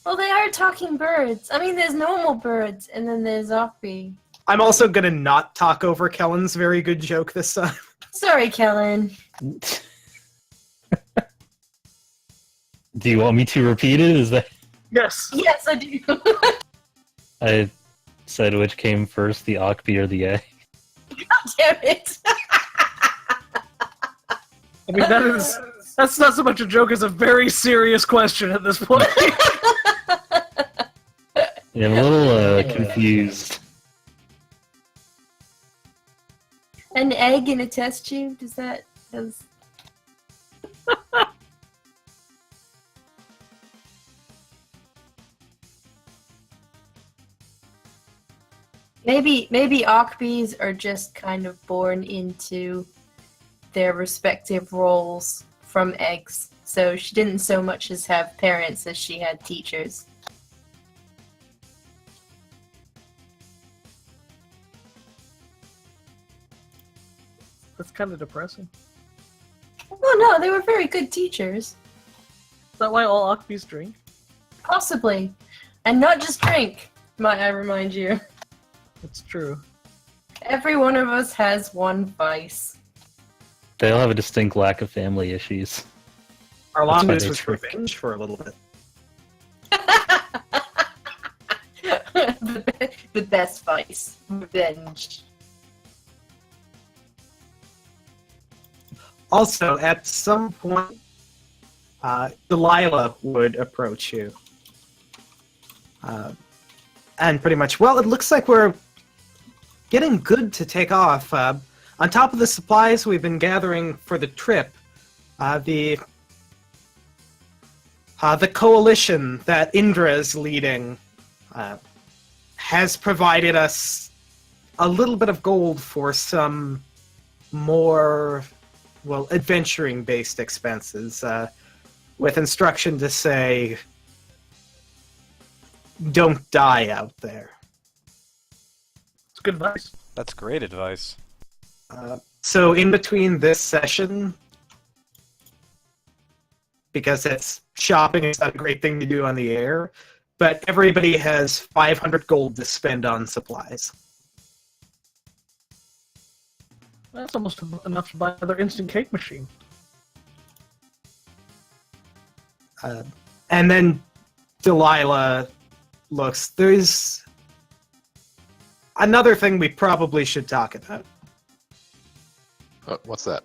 Well, they are talking birds. I mean, there's normal birds, and then there's Lockby. I'm also gonna not talk over Kellen's very good joke this time. Sorry, Kellen. Do you want me to repeat it? Is that Yes. Yes, I do. I said which came first, the Lockby or the egg? Damn it. I mean, that's not so much a joke as a very serious question at this point. Yeah, I'm a little confused. An egg in a test tube? Does Maybe Akbis are just kind of born into their respective roles from eggs. So she didn't so much as have parents as she had teachers. That's kind of depressing. Well, no, they were very good teachers. Is that why all Akbis drink? Possibly. And not just drink, might I remind you. That's true. Every one of us has one vice. They all have a distinct lack of family issues. Our long That's why was they trick. revenge for a little bit. The best vice. Revenge. Also, at some point, Delilah would approach you. And pretty much, well, it looks like we're getting good to take off. On top of the supplies we've been gathering for the trip, the coalition that Indra is leading has provided us a little bit of gold for some more, well, adventuring-based expenses, with instruction to say, don't die out there. It's good advice. That's great advice. So in between this session, because it's shopping, it's not a great thing to do on the air, but everybody has 500 gold to spend on supplies. That's almost enough to buy another instant cake machine. And then Delilah looks, there's another thing we probably should talk about. What's that?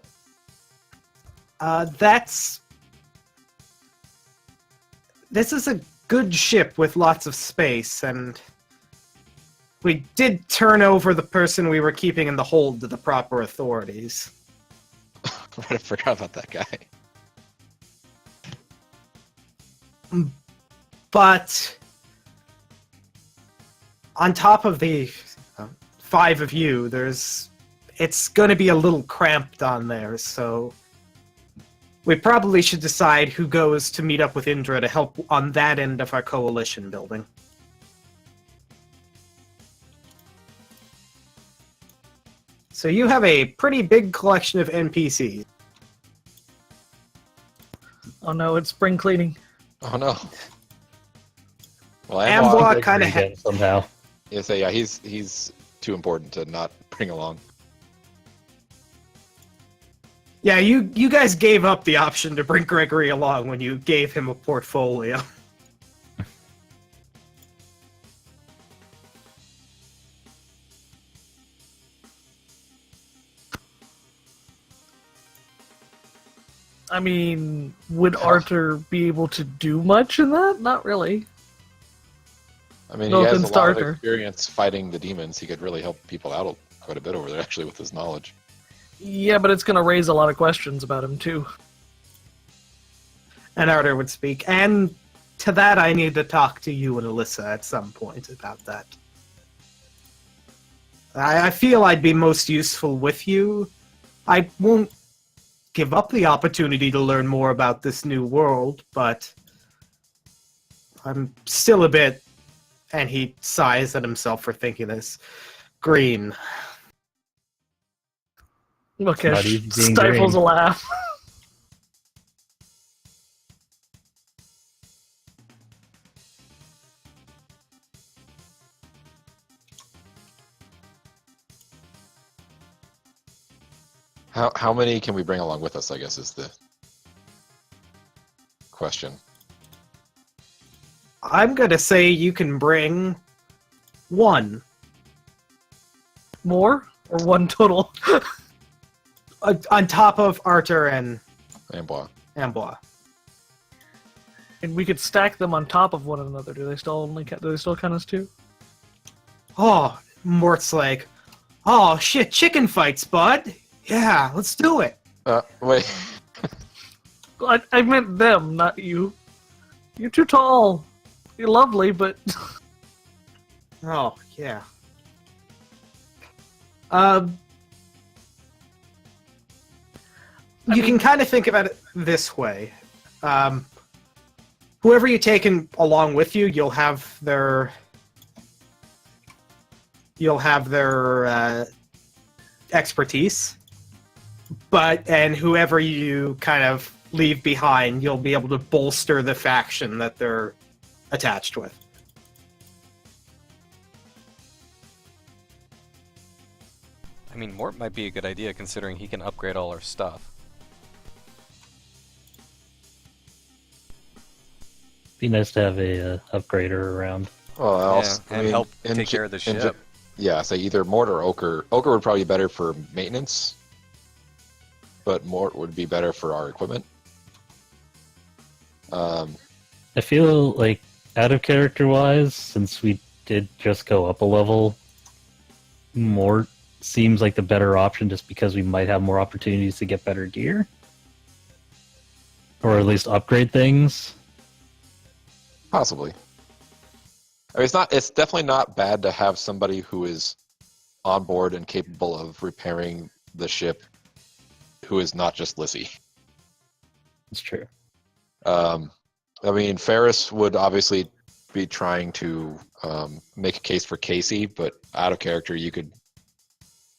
This is a good ship with lots of space, and we did turn over the person we were keeping in the hold to the proper authorities. I forgot about that guy. But on top of the 5 of you, it's going to be a little cramped on there, so we probably should decide who goes to meet up with Indra to help on that end of our coalition building. So you have a pretty big collection of NPCs. Oh no, it's spring cleaning. Oh no. Well, Amboa Amboa, kinda Again, somehow. yeah, he's too important to not bring along. Yeah, you guys gave up the option to bring Gregory along when you gave him a portfolio. I mean, would Arthur be able to do much in that? Not really. I mean, No he has offense a to lot of Arthur. experience fighting the demons. He could really help people out quite a bit over there, actually, with his knowledge. Yeah, but it's going to raise a lot of questions about him, too. And Arthur would speak. And to that, I need to talk to you and Alyssa at some point about that. I feel I'd be most useful with you. I won't give up the opportunity to learn more about this new world, but I'm still a bit, and he sighs at himself for thinking this, green. Okay, Not easy being stifles green. a laugh. How many can we bring along with us, I guess, is the question. I'm gonna say you can bring one. More? Or one total? On top of Arthur and Amboa. Amboa. And we could stack them on top of one another. Do they still count as two? Oh, Mort's like, oh shit, chicken fights, bud. Yeah, let's do it. Wait. I meant them, not you. You're too tall. You're lovely, but Oh, yeah. You can kind of think about it this way. Whoever you take along with you, you'll have their expertise. And whoever you kind of leave behind, you'll be able to bolster the faction that they're attached with. I mean, Mort might be a good idea considering he can upgrade all our stuff. Be nice to have a upgrader around. Well, Yeah, also, and help take care of the ship. Yeah, so either Mort or Ochre. Ochre would probably be better for maintenance, but Mort would be better for our equipment. I feel like, out of character wise, since we did just go up a level, Mort seems like the better option just because we might have more opportunities to get better gear. Or at least upgrade things. Possibly. I mean, it's definitely not bad to have somebody who is on board and capable of repairing the ship, who is not just Lissy. It's true. I mean, Ferris would obviously be trying to make a case for Casey, but out of character, you could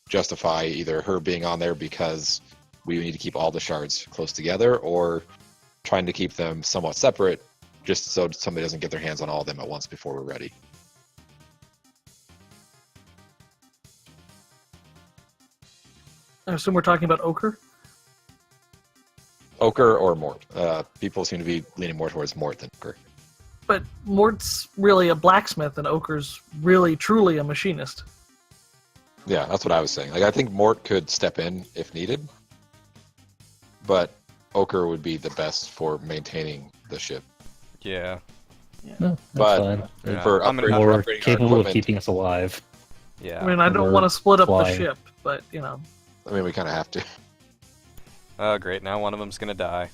justify either her being on there because we need to keep all the shards close together, or trying to keep them somewhat separate, just so somebody doesn't get their hands on all of them at once before we're ready. I assume we're talking about Ochre? Ochre or Mort. People seem to be leaning more towards Mort than Ochre. But Mort's really a blacksmith, and Ochre's really, truly a machinist. Yeah, that's what I was saying. Like, I think Mort could step in if needed, but Ochre would be the best for maintaining the ship. Yeah. No, that's But fine. Yeah. for I'm gonna- upgrading, More upgrading our capable of equipment, keeping us alive. Yeah. I mean, I don't Or want to split up the flying. ship, but, you know. I mean, we kind of have to. Oh, great. Now one of them's gonna die.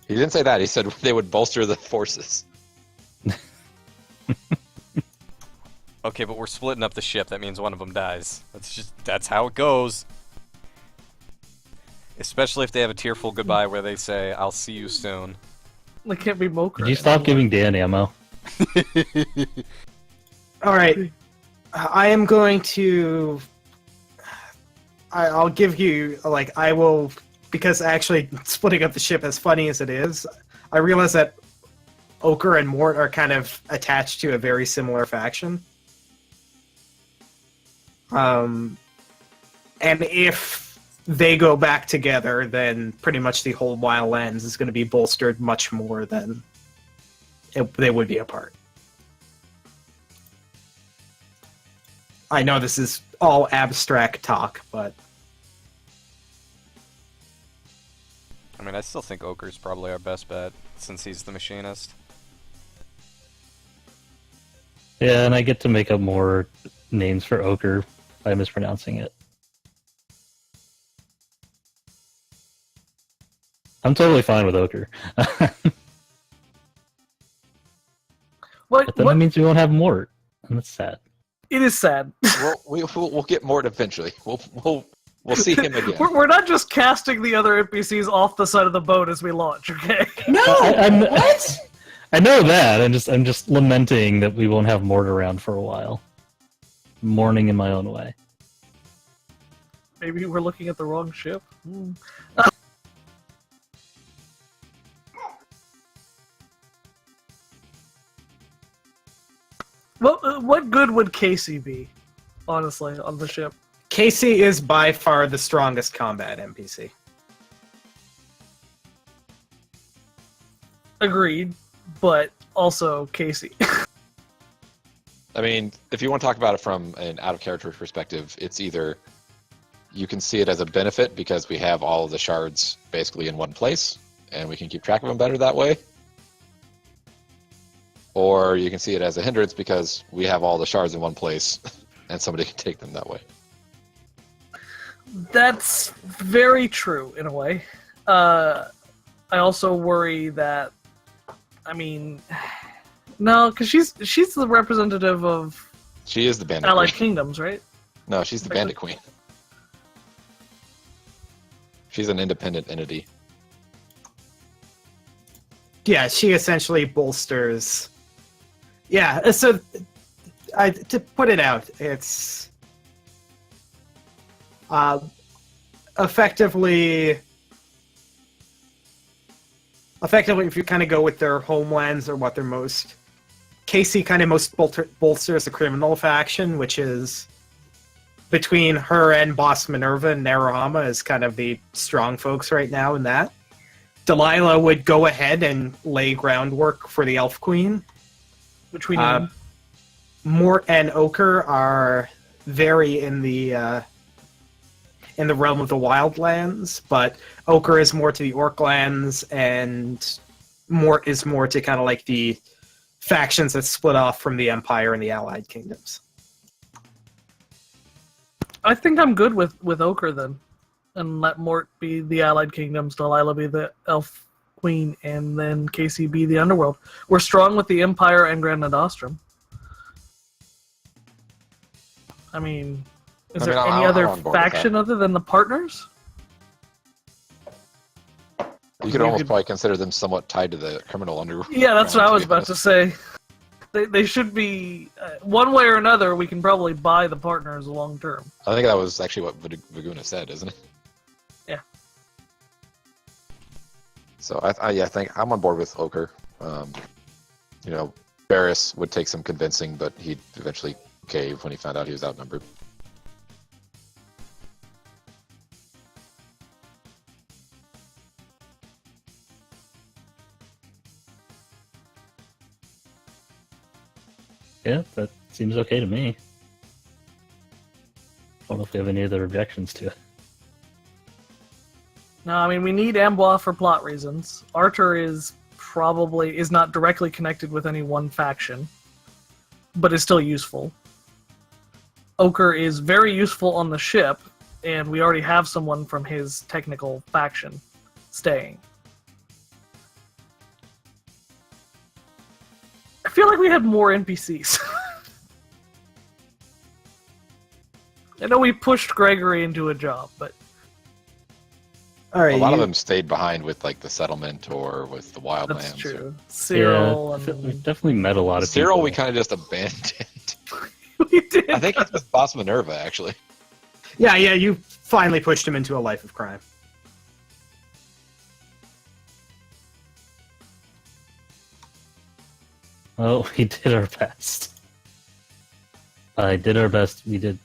He didn't say that. He said they would bolster the forces. Okay, but we're splitting up the ship. That means one of them dies. That's how it goes. Especially if they have a tearful goodbye where they say, "I'll see you soon." It can't be Mocha. Did you stop giving Dan ammo? All right. I am going to. I'll give you, I will, because actually splitting up the ship, as funny as it is, I realize that Ochre and Mort are kind of attached to a very similar faction. And if they go back together, then pretty much the whole Wildlands is going to be bolstered much more than they would be apart. I know this is all abstract talk, but... I mean, I still think Ochre's probably our best bet, since he's the machinist. Yeah, and I get to make up more names for Ochre by mispronouncing it. I'm totally fine with Ochre. What? But then that means we won't have Mort, and that's sad. It is sad. We'll get Mort eventually. We'll see him again. We're not just casting the other NPCs off the side of the boat as we launch, okay? No! What? I know that. I'm just lamenting that we won't have Mort around for a while. Mourning in my own way. Maybe we're looking at the wrong ship. What good would Casey be, honestly, on the ship? Casey is by far the strongest combat NPC. Agreed, but also Casey. I mean, if you want to talk about it from an out-of-character perspective, it's either you can see it as a benefit because we have all of the shards basically in one place, and we can keep track of them better that way. Or you can see it as a hindrance because we have all the shards in one place, and somebody can take them that way. That's very true, in a way. I also worry that... I mean... No, because she's the representative of She is the bandit Allied queen. Kingdoms, right? No, she's the bandit queen. She's an independent entity. Yeah, she essentially bolsters... Yeah, so to put it out, it's effectively, if you kind of go with their homelands or what they're most... Casey kind of most bolsters the criminal faction, which is between her and Boss Minerva and Narahama is kind of the strong folks right now in that. Delilah would go ahead and lay groundwork for the Elf Queen. Which we need. Mort and Ochre are very in the realm of the Wildlands, but Ochre is more to the Orclands, and Mort is more to kind of like the factions that split off from the Empire and the Allied Kingdoms. I think I'm good with Ochre then. And let Mort be the Allied Kingdoms, Delilah be the Elf Queen, and then Casey be the Underworld. We're strong with the Empire and Grand Nadastrum. I mean, is there any other faction other than the Partners? You could almost probably consider them somewhat tied to the criminal underworld. Yeah, that's what I was about to say. They should be, one way or another, we can probably buy the Partners long term. I think that was actually what Vaguna said, isn't it? Yeah. So I think I'm on board with Ochre. Barris would take some convincing, but he'd eventually cave when he found out he was outnumbered. Yeah, that seems okay to me. I don't know if we have any other objections to it. No, I mean, we need Amboise for plot reasons. Arthur is not directly connected with any one faction, but is still useful. Ochre is very useful on the ship, and we already have someone from his technical faction staying. I feel like we had more NPCs. I know we pushed Gregory into a job, but... All right, a lot of them stayed behind with like the settlement or with the wildlands. That's true. Cyril yeah, and... we definitely met a lot of Cyril, people. we kind of just abandoned. we did. I think it's with Boss Minerva, actually. Yeah, you finally pushed him into a life of crime. Well, we did our best. I did our best. We did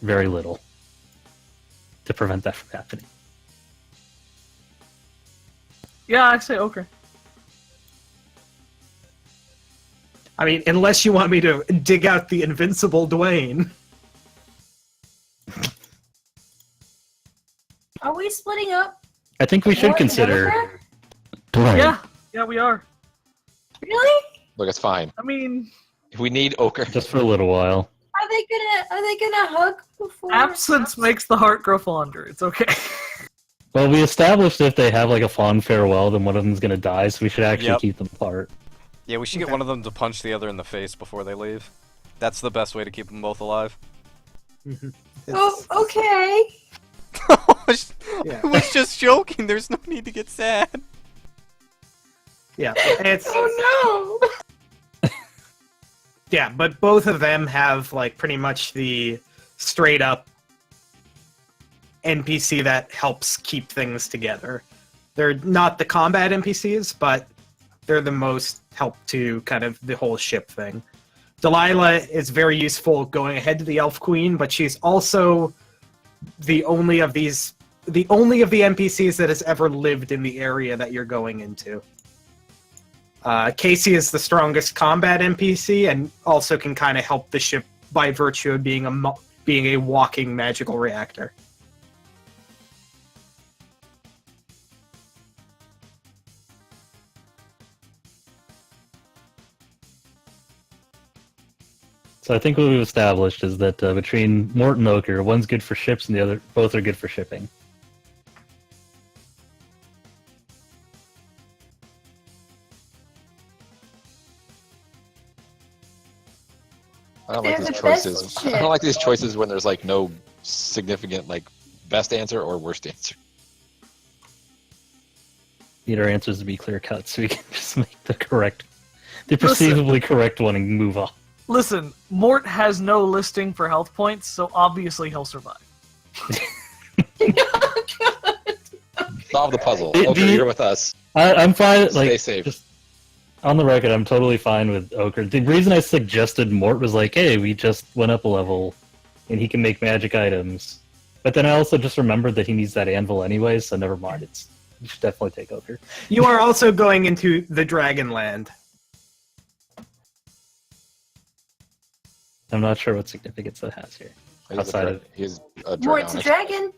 very little to prevent that from happening. Yeah, I'd say Ochre. I mean, unless you want me to dig out the invincible Dwayne. Are we splitting up? I think we should Mort and consider Ochre? Dwayne. Yeah, we are. Really? Look, it's fine. I mean, If we need ochre, Just for a little while. Are they gonna hug before? absence makes the heart grow fonder. It's okay. Well, we established if they have like a fond farewell, then one of them's gonna die, so we should actually Yep. keep them apart. Yeah, we should get one of them to punch the other in the face before they leave. That's the best way to keep them both alive. Oh, okay. Yeah. I was just joking. There's no need to get sad. Yeah, it's Oh no. yeah, but both of them have like pretty much the straight up NPC that helps keep things together. They're not the combat NPCs, but they're the most help to kind of the whole ship thing. Delilah is very useful going ahead to the Elf Queen, but she's also the only of the NPCs that has ever lived in the area that you're going into. Casey is the strongest combat NPC and also can kind of help the ship by virtue of being a walking magical reactor. So I think what we've established is that between Mort and Ochre, one's good for ships and the other both are good for shipping. I don't like They're these the best choices. shit. I don't like these choices when there's like no significant like best answer or worst answer. Need our answers to be clear cut so we can just make the Listen. perceivably correct one and move on. Listen, Mort has no listing for health points, so obviously he'll survive. Solve the puzzle. Do Okay, you- you're with us. I'm fine. Stay Like, safe. just on the record, I'm totally fine with Ochre. The reason I suggested Mort was like, hey, we just went up a level, and he can make magic items. But then I also just remembered that he needs that anvil anyway, so never mind. You should definitely take Ochre. You are also going into the Dragonland. I'm not sure what significance that has here. outside of- He's a Mort's a dragonic. dragon.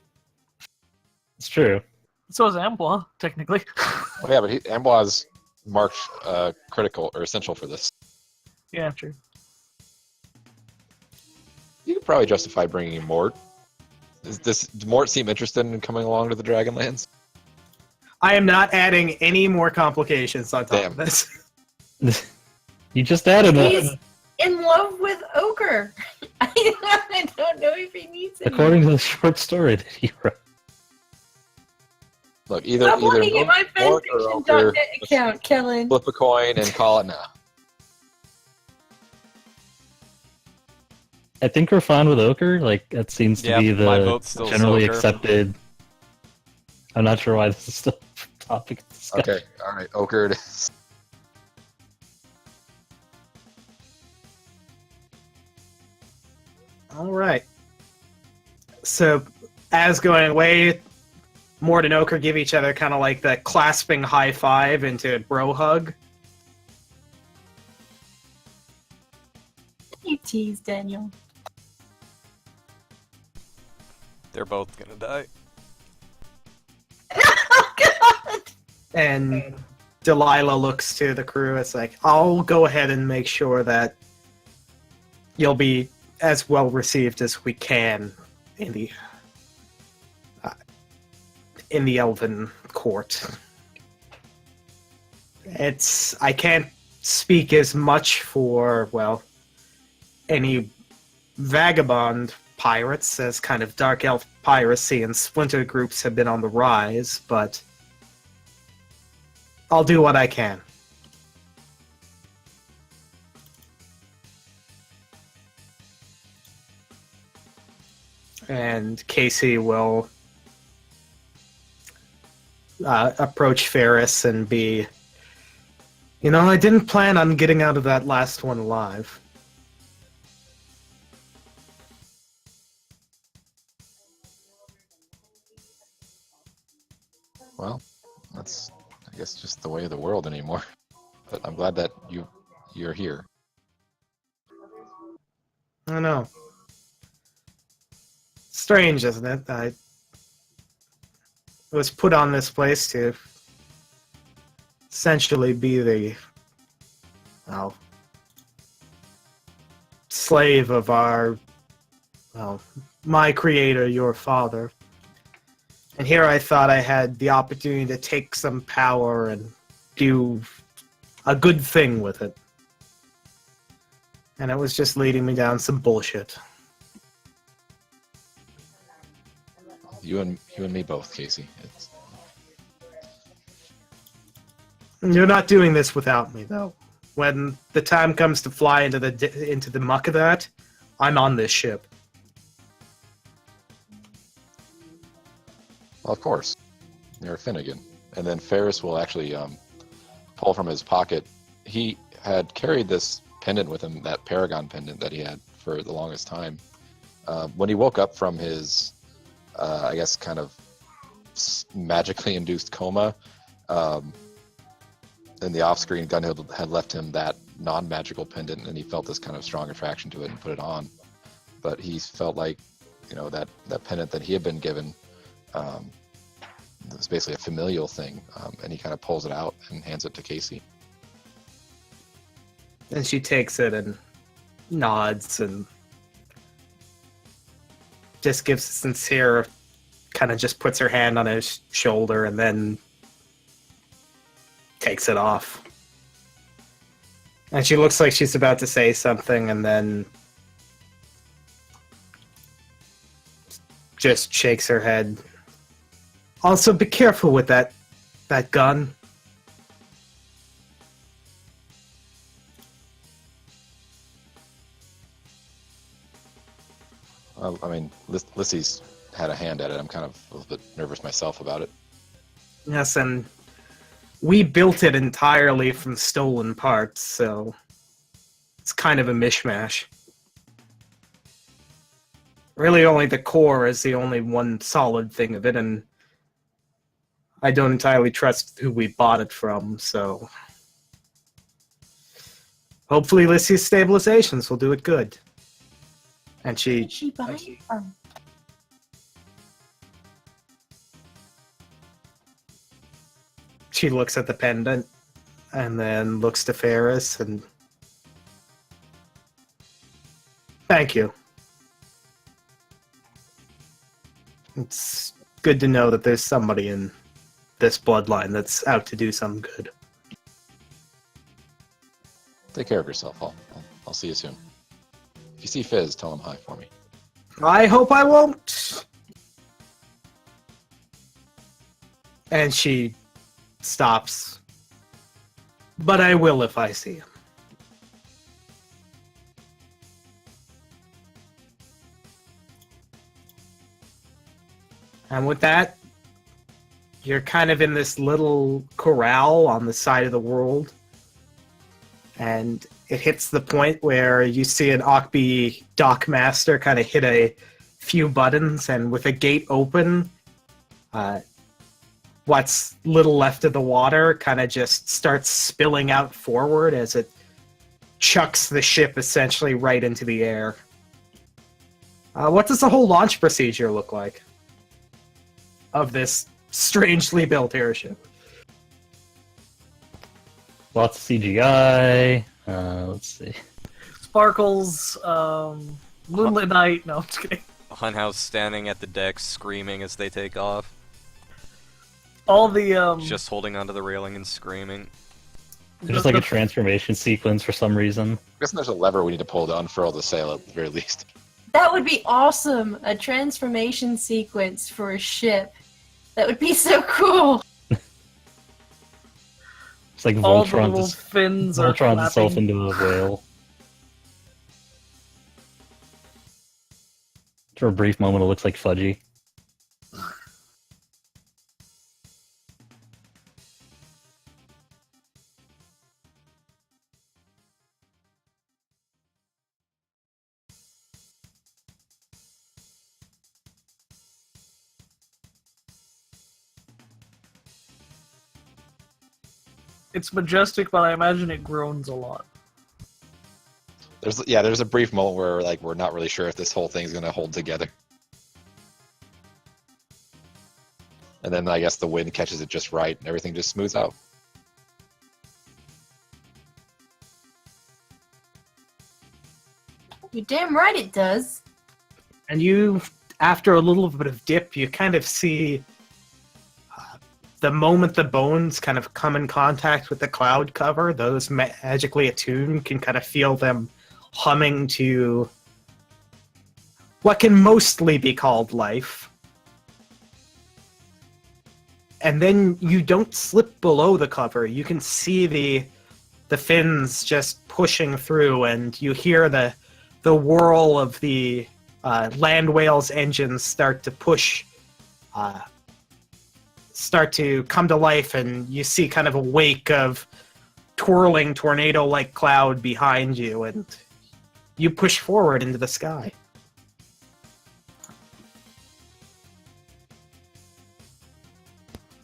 It's true. So is Ambois, technically. Oh, yeah, but Amboise marked critical or essential for this. Yeah, true. You could probably justify bringing Mort. Does Mort seem interested in coming along to the Dragonlands? I am not adding any more complications on top Damn. of this. You just added He's that. in love with Ochre. I don't know if he needs it. According to the short story that he wrote. Look, either I'm looking at my Mort or Ochre, fanfiction.net account, Kellen. flip a coin and call it now. I think we're fine with Ochre. Like, that seems to Yeah, be my the vote's still generally Ochre. accepted. I'm not sure why this is still a topic of discussion. Okay, all right, Ochre it is. All right. So, as going away, Mort and Ochre give each other kind of like the clasping high five into bro hug. You tease, Daniel. They're both gonna die. Oh, God! And Delilah looks to the crew. It's like, I'll go ahead and make sure that you'll be as well received as we can in the Elven court. I can't speak as much for, well, any vagabond pirates, as kind of dark elf piracy and splinter groups have been on the rise, but I'll do what I can. And Casey will approach Ferris and be You know, I didn't plan on getting out of that last one alive. Well, that's, I guess, just the way of the world anymore. But I'm glad that you're here. I know. Strange, isn't it? I was put on this place to essentially be the, well, slave of our, well, my creator, your father. And here I thought I had the opportunity to take some power and do a good thing with it. And it was just leading me down some bullshit. You and me both, Casey. You're not doing this without me, though. When the time comes to fly into the muck of that, I'm on this ship. Well, of course. You're Finnegan. And then Ferris will actually pull from his pocket. He had carried this pendant with him, that Paragon pendant that he had for the longest time. When he woke up from his, I guess, kind of magically induced coma, in the off-screen, Gunhild had left him that non-magical pendant, and he felt this kind of strong attraction to it and put it on. But he felt like, you know, that pendant that he had been given, it was basically a familial thing, and he kind of pulls it out and hands it to Casey. And she takes it and nods and just gives a sincere, kind of just puts her hand on his shoulder and then takes it off. And she looks like she's about to say something and then just shakes her head. Also, be careful with that gun. Well, I mean, Lissy's had a hand at it. I'm kind of a little bit nervous myself about it. Yes, and we built it entirely from stolen parts, so it's kind of a mishmash. Really, only the core is the only one solid thing of it, and I don't entirely trust who we bought it from, so hopefully Lissy's stabilizations will do it good. And she buy it from? she looks at the pendant and then looks to Ferris and thank you. It's good to know that there's somebody in this bloodline that's out to do some good. Take care of yourself. I'll see you soon. If you see Fizz, tell him hi for me. I hope I won't. And she stops. But I will if I see him. And with that, you're kind of in this little corral on the side of the world. And it hits the point where you see an Okbi dockmaster kind of hit a few buttons, and with a gate open, what's little left of the water kind of just starts spilling out forward as it chucks the ship essentially right into the air. What does the whole launch procedure look like of this strangely built airship? Lots of CGI. Let's see. Sparkles, moonlit night. No, I'm just kidding. Hunhouse standing at the deck screaming as they take off. All the Just holding onto the railing and screaming. There's just like a transformation sequence for some reason. I'm guessing there's a lever we need to pull to unfurl the sail at the very least. That would be awesome. A transformation sequence for a ship. That would be so cool. It's like all the Voltron little just fins are Voltron's itself flapping. into a whale. For a brief moment, it looks like Fudgy. It's majestic, but I imagine it groans a lot. There's a brief moment where like we're not really sure if this whole thing's gonna hold together. And then I guess the wind catches it just right and everything just smooths out. You're damn right it does. And you, after a little bit of dip, you kind of see the moment the bones kind of come in contact with the cloud cover, those magically attuned can kind of feel them humming to what can mostly be called life. And then you don't slip below the cover. You can see the fins just pushing through, and you hear the whirl of the land whale's engines start to push, start to come to life, and you see kind of a wake of twirling tornado-like cloud behind you, and you push forward into the sky.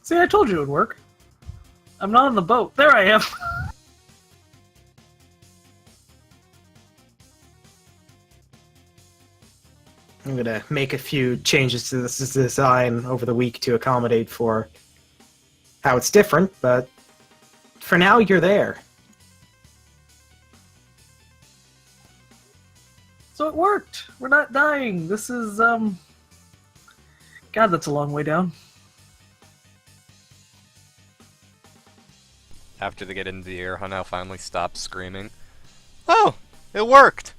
See, I told you it would work. I'm not on the boat. There I am. I'm going to make a few changes to this design over the week to accommodate for how it's different, but for now, you're there. So it worked. We're not dying. This is, God, that's a long way down. After they get into the air, Hunau finally stops screaming. Oh, it worked!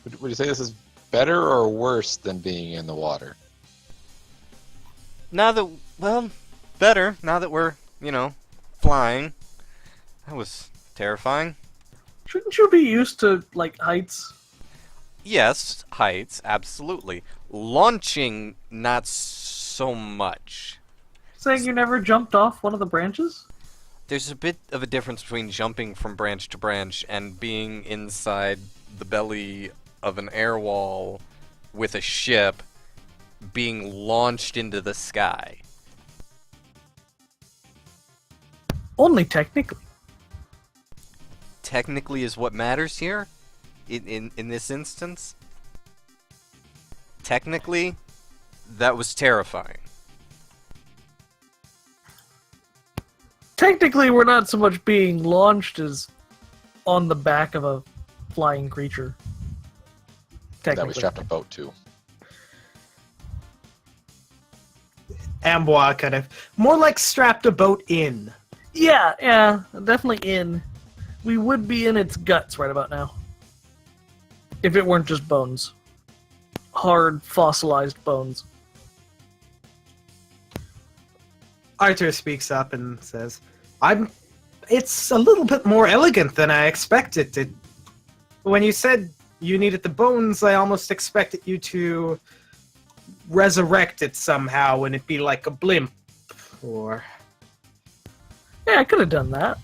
Would you say this is better or worse than being in the water? Now that, well, better, now that we're, flying. That was terrifying. Shouldn't you be used to, like, heights? Yes, heights, absolutely. Launching, not so much. Saying you never jumped off one of the branches? There's a bit of a difference between jumping from branch to branch and being inside the belly of an air wall with a ship being launched into the sky. Only technically. Technically is what matters here? In this instance? Technically, that was terrifying. Technically, we're not so much being launched as on the back of a flying creature. That we Technically. strapped a boat to. Ambois kind of more like strapped a boat in. Yeah, definitely in. We would be in its guts right about now. If it weren't just bones. Hard, fossilized bones. Arthur speaks up and says, It's a little bit more elegant than I expected. When you said you needed the bones, I almost expected you to resurrect it somehow and it'd be like a blimp. Or... Yeah, I could have done that.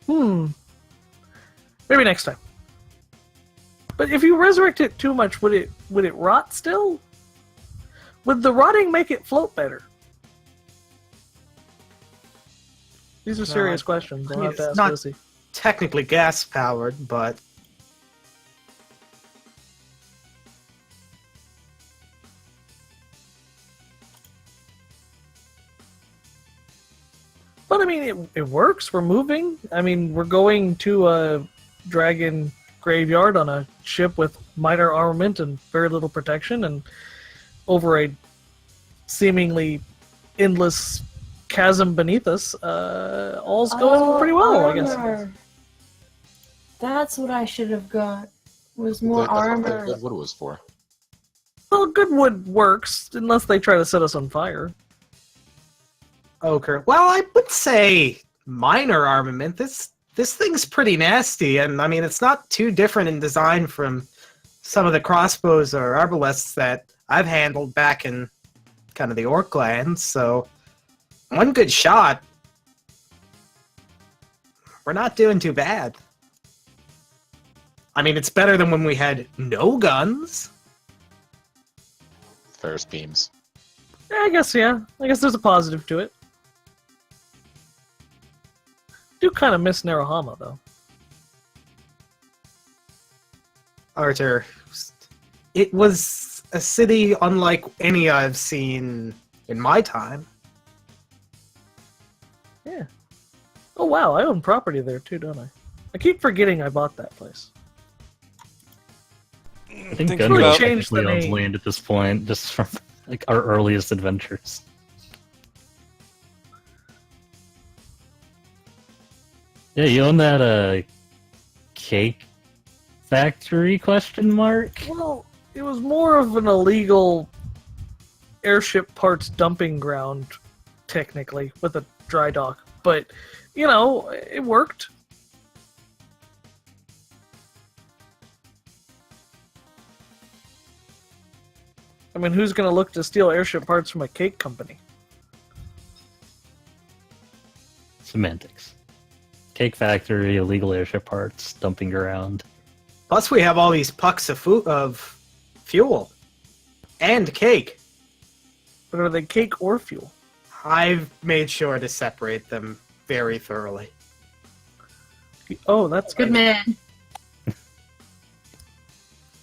Maybe next time. But if you resurrect it too much, would it rot still? Would the rotting make it float better? These are serious questions. I'll have to ask Lucy. Technically gas-powered, but... But I mean, it works. We're moving. I mean, we're going to a dragon graveyard on a ship with minor armament and very little protection, and over a seemingly endless chasm beneath us. All's going pretty well, I guess. Armor. That's what I should have got. Was more That's what armor. the wood was for. Well, good wood works, unless they try to set us on fire. Ochre. Well, I would say minor armament. This thing's pretty nasty, and I mean, it's not too different in design from some of the crossbows or arbalests that I've handled back in kind of the Orc lands, so one good shot. We're not doing too bad. I mean, it's better than when we had no guns. Ferris beams. Yeah, I guess there's a positive to it. do kind of miss Narahama, though. Arthur, it was a city unlike any I've seen in my time. Yeah. Oh wow, I own property there too, don't I? I keep forgetting I bought that place. I think Thinking Gundam about- changed the technically owns name. land at this point, just from like our earliest adventures. Yeah, you own that cake factory? Question mark. Well, it was more of an illegal airship parts dumping ground, technically, with a dry dock. But, you know, it worked. I mean, who's going to look to steal airship parts from a cake company? Semantics. Cake factory, illegal airship parts, dumping ground. Plus, we have all these pucks of fuel and cake. But are they cake or fuel? I've made sure to separate them very thoroughly. Oh, that's Good good. man.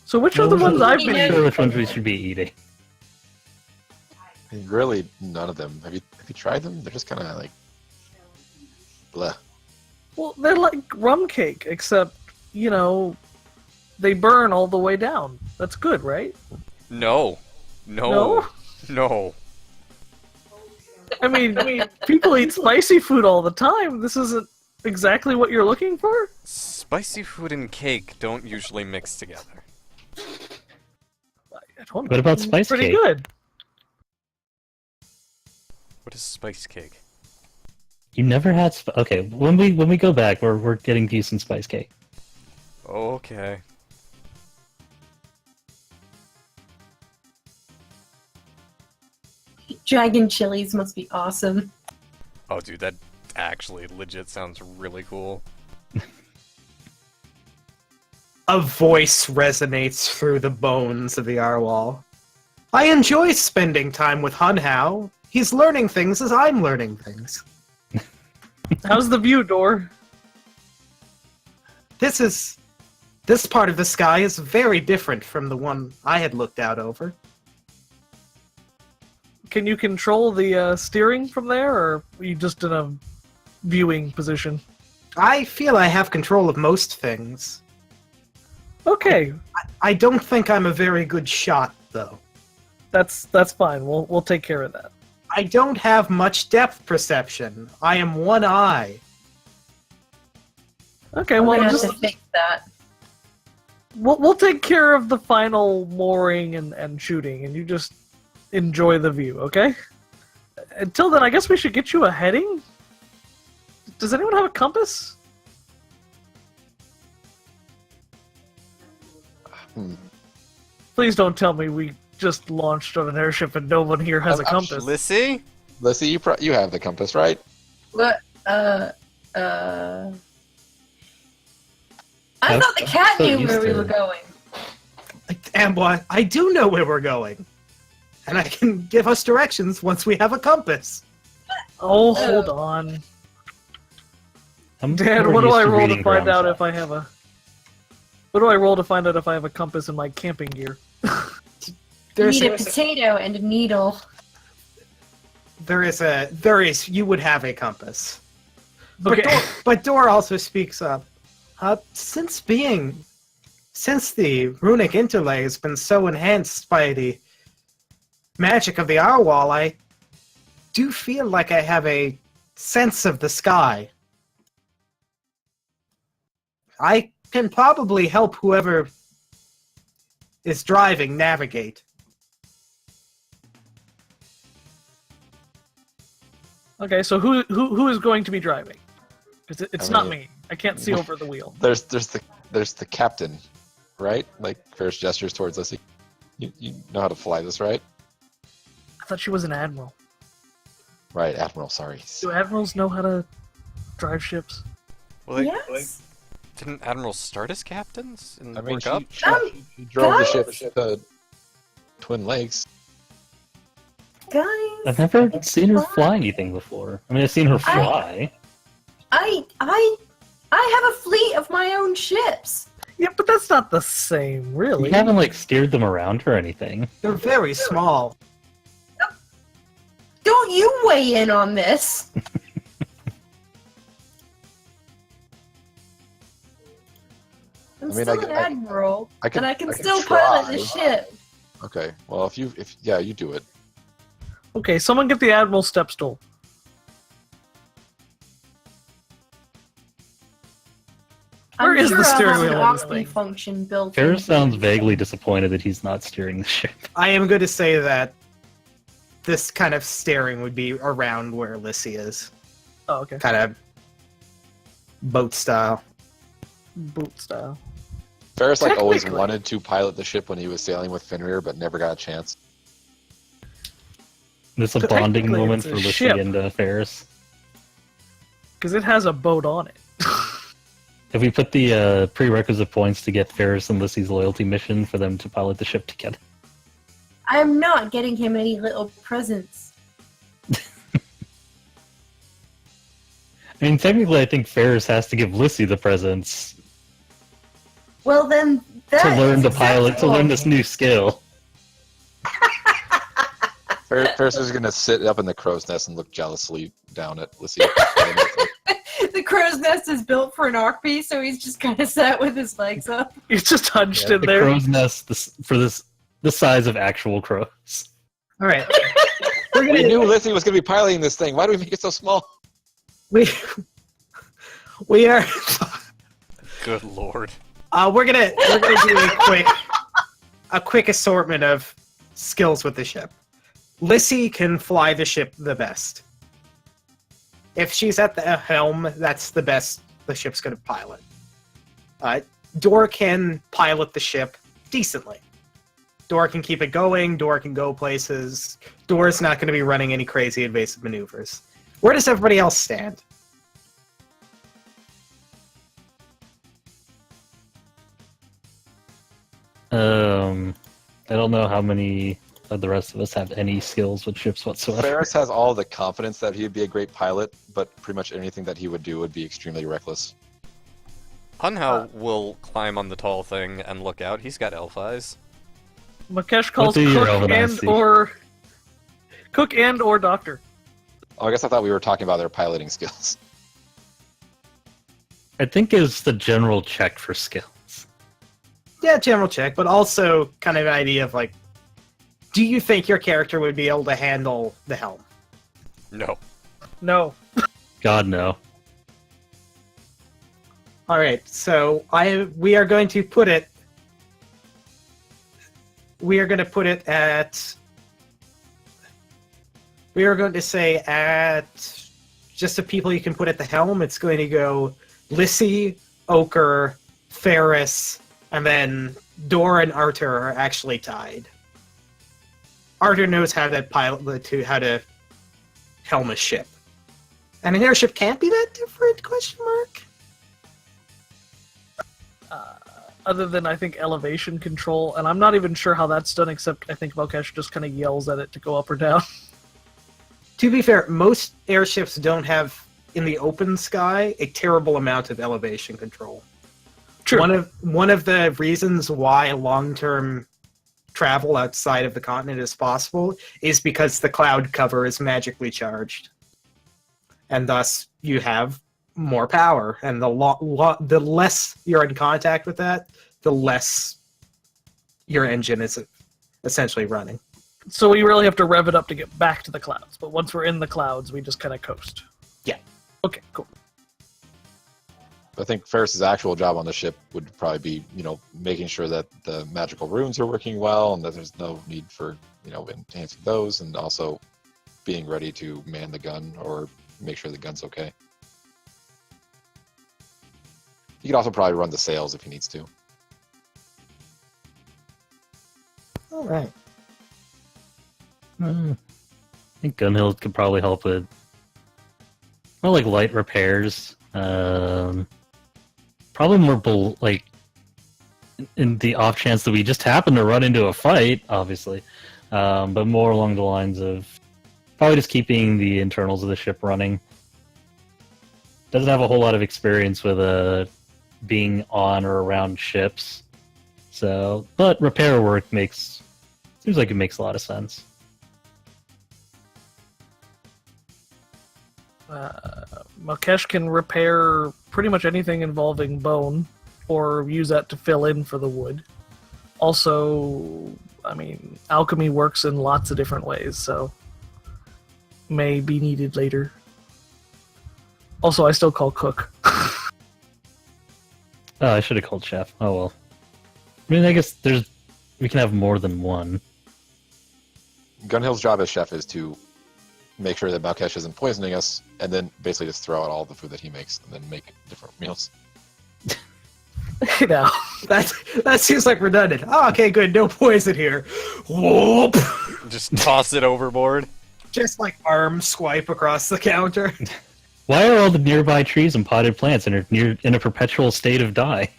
So which are the ones I've I'm been not Yeah. sure eating? which ones we should be eating. Really, none of them. Have you tried them? They're just kind of like, blah. Well, they're like rum cake, except, you know, they burn all the way down. That's good, right? No. No? No. I mean, people eat spicy food all the time. This isn't exactly what you're looking for? Spicy food and cake don't usually mix together. I don't know. What about It's spice pretty cake? good. What is spice cake? You never had okay. When we go back, we're getting to you some spice cake. Okay. Dragon chilies must be awesome. Oh, dude, that actually legit sounds really cool. A voice resonates through the bones of the Arwal. I enjoy spending time with Hunhao. He's learning things as I'm learning things. How's the view, Dor? This part of the sky is very different from the one I had looked out over. Can you control the steering from there, or are you just in a viewing position? I feel I have control of most things. Okay, I don't think I'm a very good shot, though. that's fine. We'll take care of that. I don't have much depth perception. I am one eye. Okay, I'm well gonna have just to fix that. we'll take care of the final mooring and shooting, and you just enjoy the view, okay? Until then, I guess we should get you a heading? Does anyone have a compass? Please don't tell me we just launched on an airship and no one here has a compass. Lissy? Lissy, you have the compass, right? What? I thought the cat so knew used where we to- were going. And what? I do know where we're going. And I can give us directions once we have a compass. Oh, hold on. I'm Dad, more what do used I to roll to reading find ground out stuff. if I have a... What do I roll to find out if I have a compass in my camping gear? You There's need a potato and a needle. you would have a compass. Okay. But Dor also speaks up. Since the runic interlay has been so enhanced by the magic of the Arwal, I do feel like I have a sense of the sky. I can probably help whoever is driving navigate. Okay, so who is going to be driving? Because it's I not mean- me. I can't see over the wheel. There's the captain, right? Like Ferris gestures towards Lissy. You know how to fly this, right? I thought she was an admiral. Right, Admiral. Sorry. Do admirals know how to drive ships? Well, like, Yes. didn't Admiral start as captains and I mean, work up? she drove the guys? ship to Twin Lakes. Guys, I've never seen her fly anything before. I mean, I've seen her fly. I I have a fleet of my own ships. Yeah, but that's not the same, really. You haven't like steered them around or anything. They're very small. Don't you weigh in on this? I'm I mean, still an admiral, I can and I can try. still pilot the ship. Okay, well, if you do it. Okay, someone get the Admiral step stool. Where I'm is sure the I'll steering have an wheel on this Omni thing? function built Ferris in. sounds vaguely disappointed that he's not steering the ship. I am going to say that this kind of steering would be around where Lissy is. Oh, okay. Kind of boat style. Boot style. Ferris like always Technically. wanted to pilot the ship when he was sailing with Fenrir, but never got a chance. This is a Technically, bonding moment it's a for Lissy ship. and Ferris. Because it has a boat on it. If we put the prerequisite points to get Ferris and Lissy's loyalty mission for them to pilot the ship together. I'm not getting him any little presents. I mean, technically, I think Ferris has to give Lissy the presents Well, then that to learn is the pilot, to learn this acceptable. new skill. Ferris is going to sit up in the crow's nest and look jealously down at Lissy. The crow's nest is built for an Arcby, so he's just kind of sat with his legs up. He's just hunched in The there. crow's nest for the size of actual crows. All right. We're We gonna knew Lissy was going to be piloting this thing. Why do we make it so small? we are Good lord. we're gonna do a quick assortment of skills with the ship. Lissy can fly the ship the best. If she's at the helm, that's the best the ship's going to pilot. Dor can pilot the ship decently. Dor can keep it going. Dor can go places. Dor's not going to be running any crazy invasive maneuvers. Where does everybody else stand? I don't know how many of the rest of us have any skills with ships whatsoever. Ferris has all the confidence that he'd be a great pilot, but pretty much anything that he would do would be extremely reckless. Hunhao will climb on the tall thing and look out. He's got elf eyes. Makesh calls do your cook elven eyes and see? or doctor. Oh, I guess I thought we were talking about their piloting skills. I think is the general check for skills. Yeah, general check, but also kind of an idea of like, do you think your character would be able to handle the helm? No. No. God no. All right, so we are going to put it. We are going to put it at. We are going to say at just the people you can put at the helm. It's going to go Lissy, Ochre, Ferris, and then Dor and Arthur are actually tied. Arthur knows how to how to helm a ship, and an airship can't be that different? Question mark. Other than, I think, elevation control, and I'm not even sure how that's done, except I think Makesh just kind of yells at it to go up or down. To be fair, most airships don't have, in the open sky, a terrible amount of elevation control. True. One of the reasons why long-term travel outside of the continent is possible is because the cloud cover is magically charged. And thus, you have more power. And the less you're in contact with that, the less your engine is essentially running. So we really have to rev it up to get back to the clouds. But once we're in the clouds, we just kind of coast. Yeah. Okay, cool. I think Ferris's actual job on the ship would probably be, making sure that the magical runes are working well and that there's no need for, enhancing those, and also being ready to man the gun or make sure the gun's okay. He could also probably run the sails if he needs to. All right. I think Gunhill could probably help with more like light repairs. Probably more in the off chance that we just happen to run into a fight, obviously, but more along the lines of probably just keeping the internals of the ship running. doesn't have a whole lot of experience with being on or around ships. So, but repair work seems like it makes a lot of sense. Malkesh can repair pretty much anything involving bone, or use that to fill in for the wood. Also, I mean, alchemy works in lots of different ways, so may be needed later. Also, I still call cook. Oh, I should have called chef. Oh well. I mean, I guess we can have more than one. Gunhill's job as chef is to make sure that Malkesh isn't poisoning us, and then basically just throw out all the food that he makes, and then make different meals. You know, That seems like redundant. Oh, okay, good. No poison here. Whoop! Just toss it overboard. Just like arm swipe across the counter. Why are all the nearby trees and potted plants in a perpetual state of die?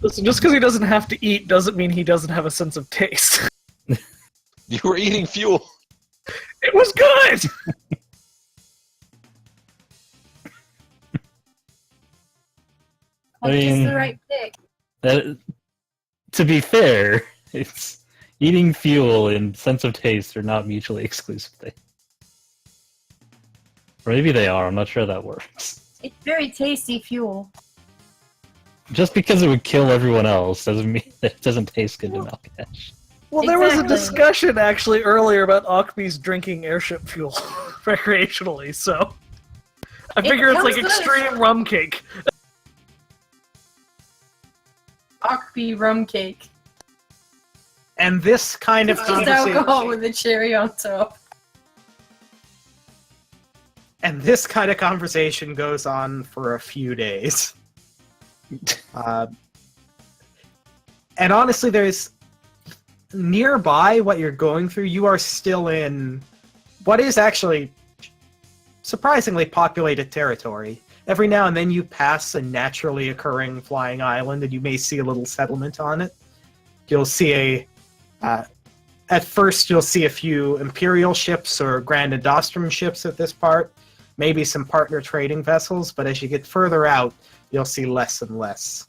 listen, just because he doesn't have to eat doesn't mean he doesn't have a sense of taste. You were eating fuel! It was good! I Like, just mean- the right pick. To be fair, it's eating fuel and sense of taste are not mutually exclusive things. Or maybe they are. I'm not sure that works. It's very tasty fuel. Just because it would kill everyone else doesn't mean that it doesn't taste good to Malkesh. Well, there was a Exactly. discussion actually earlier about Akbi's drinking airship fuel recreationally, so I It figure it's like comes good. extreme rum cake. Akbi rum cake. And this kind of It's just alcohol conversation. with a cherry on top. And this kind of conversation goes on for a few days. And honestly, there's nearby what you're going through, you are still in what is actually surprisingly populated territory. Every now and then you pass a naturally occurring flying island and you may see a little settlement on it. You'll see at first you'll see a few Imperial ships or Grand Indostrum ships at this part, maybe some partner trading vessels, but as you get further out, you'll see less and less.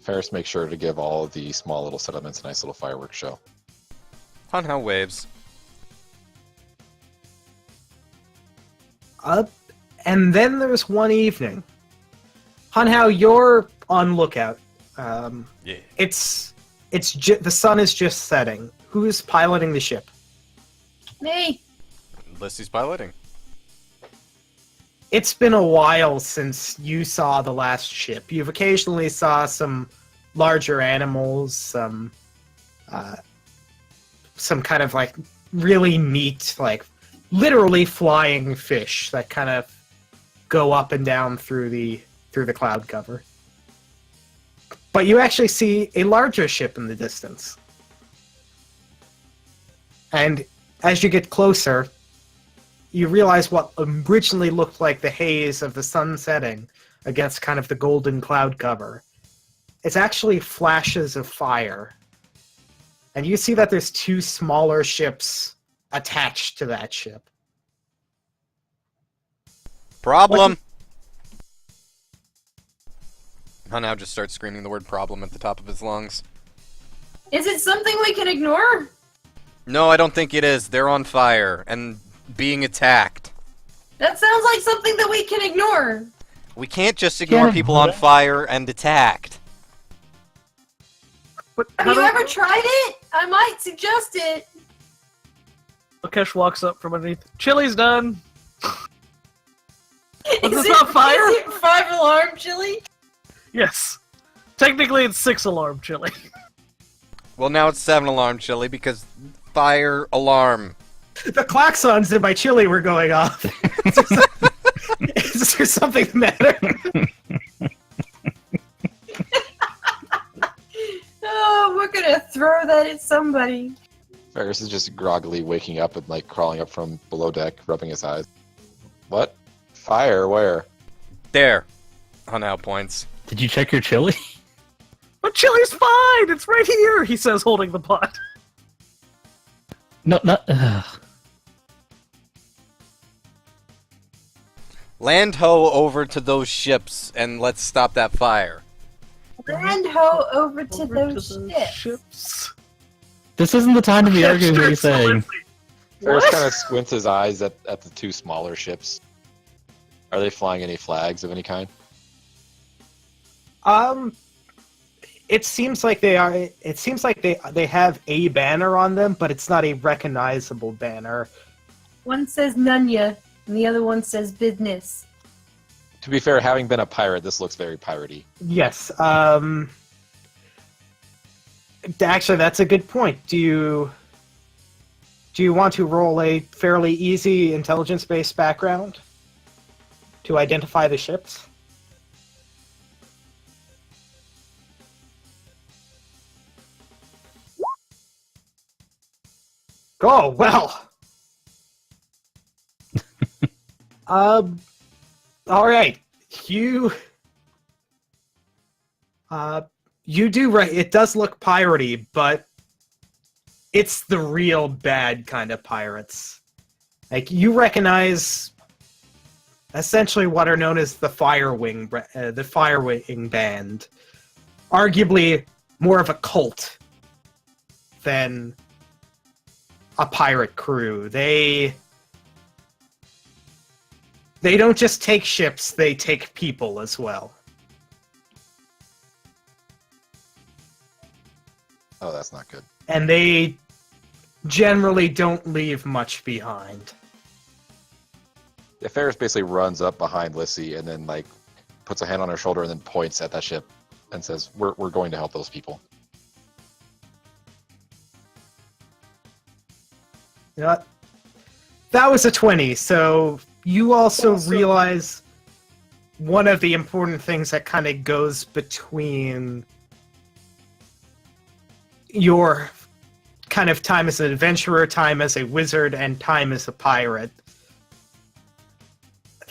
Ferris makes sure to give all of the small little settlements a nice little fireworks show. Hunhao waves. And then there's one evening. Hunhao, you're on lookout. Yeah. The sun is just setting. Who's piloting the ship? Me. Lissy's piloting. It's been a while since you saw the last ship. You've occasionally saw some larger animals, some kind of like really neat, like literally flying fish that kind of go up and down through the cloud cover. But you actually see a larger ship in the distance. And as you get closer, you realize what originally looked like the haze of the sun setting against kind of the golden cloud cover. It's actually flashes of fire. And you see that there's two smaller ships attached to that ship. Problem! Hunhao just starts screaming the word problem at the top of his lungs. Is it something we can ignore? No, I don't think it is. They're on fire and being attacked. That sounds like something that we can ignore. We can't just ignore Yeah, people on but- fire and attacked. But Have how you do- ever tried it? I might suggest it. Malkesh walks up from underneath. Chili's done. Was Is this not fire? Is it 5-alarm chili? Yes. Technically, it's 6-alarm chili. Well, now it's 7-alarm chili because fire alarm. The klaxons in my chili were going off. Is there something the matter? Oh, we're gonna throw that at somebody. Ferris is just groggily waking up and like crawling up from below deck, rubbing his eyes. What? Fire? Where? There. Hunhao points. Did you check your chili? But chili's fine. It's right here. He says, holding the pot. No, not. Land ho over to those ships and let's stop that fire. Land ho over to Over those to those ships. ships. This isn't the time to be arguing what he's saying. Ferris kind of squints his eyes at the two smaller ships. Are they flying any flags of any kind? It seems like they are. It seems like they have a banner on them, but it's not a recognizable banner. One says Nunya, and the other one says business. To be fair, having been a pirate, this looks very piratey. Yes. Actually, that's a good point. Do you want to roll a fairly easy intelligence-based background to identify the ships? Oh, well. All right. You do right. It does look piratey, but it's the real bad kind of pirates. Like, you recognize essentially what are known as the Firewing band. Arguably more of a cult than a pirate crew. They don't just take ships, they take people as well. Oh, that's not good. And they generally don't leave much behind. Yeah, Ferris basically runs up behind Lissy and then like puts a hand on her shoulder and then points at that ship and says, "We're going to help those people." You know what? That was a 20, so you also realize one of the important things that kind of goes between your kind of time as an adventurer, time as a wizard, and time as a pirate.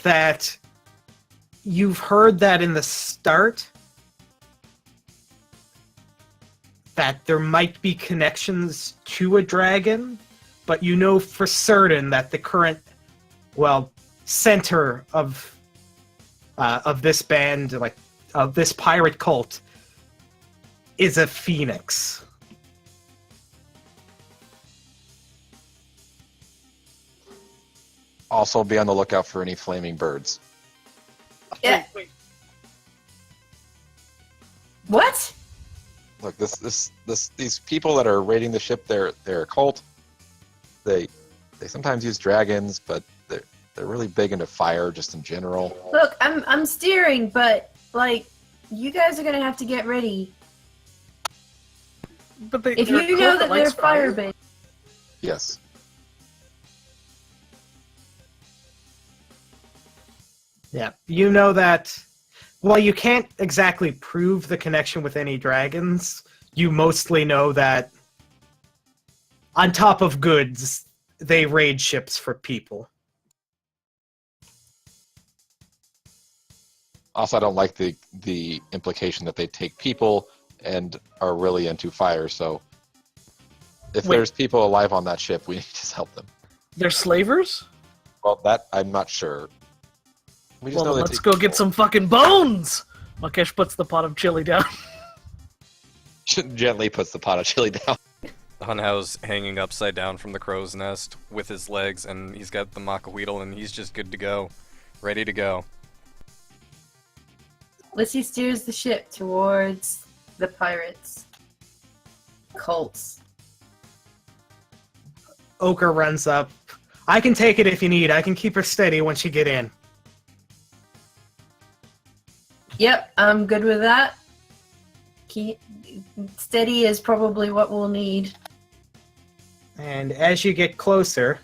That you've heard that in the start that there might be connections to a dragon, but you know for certain that the current, center of this band, like of this pirate cult, is a phoenix. Also, be on the lookout for any flaming birds. Yeah. What? Look, these people that are raiding the ship, they're a cult. They sometimes use dragons, but they're really big into fire just in general. Look, I'm steering, but like, you guys are gonna have to get ready. But If you know that they're fire-based. Yes. Yeah, you know that. While you can't exactly prove the connection with any dragons, you mostly know that on top of goods, they raid ships for people. Also, I don't like the implication that they take people and are really into fire. So, if Wait. there's people alive on that ship, we need to help them. They're slavers? Well, that I'm not sure. We just Well, know they let's take go people. get some fucking bones! Makesh puts the pot of chili down. Gently puts the pot of chili down. Hunhow's hanging upside down from the crow's nest with his legs, and he's got the macahuitl, and he's just good to go. Ready to go. Lissy steers the ship towards the pirates. Cults. Ochre runs up. I can take it if you need. I can keep her steady once you get in. Yep, I'm good with that. Steady is probably what we'll need. And as you get closer,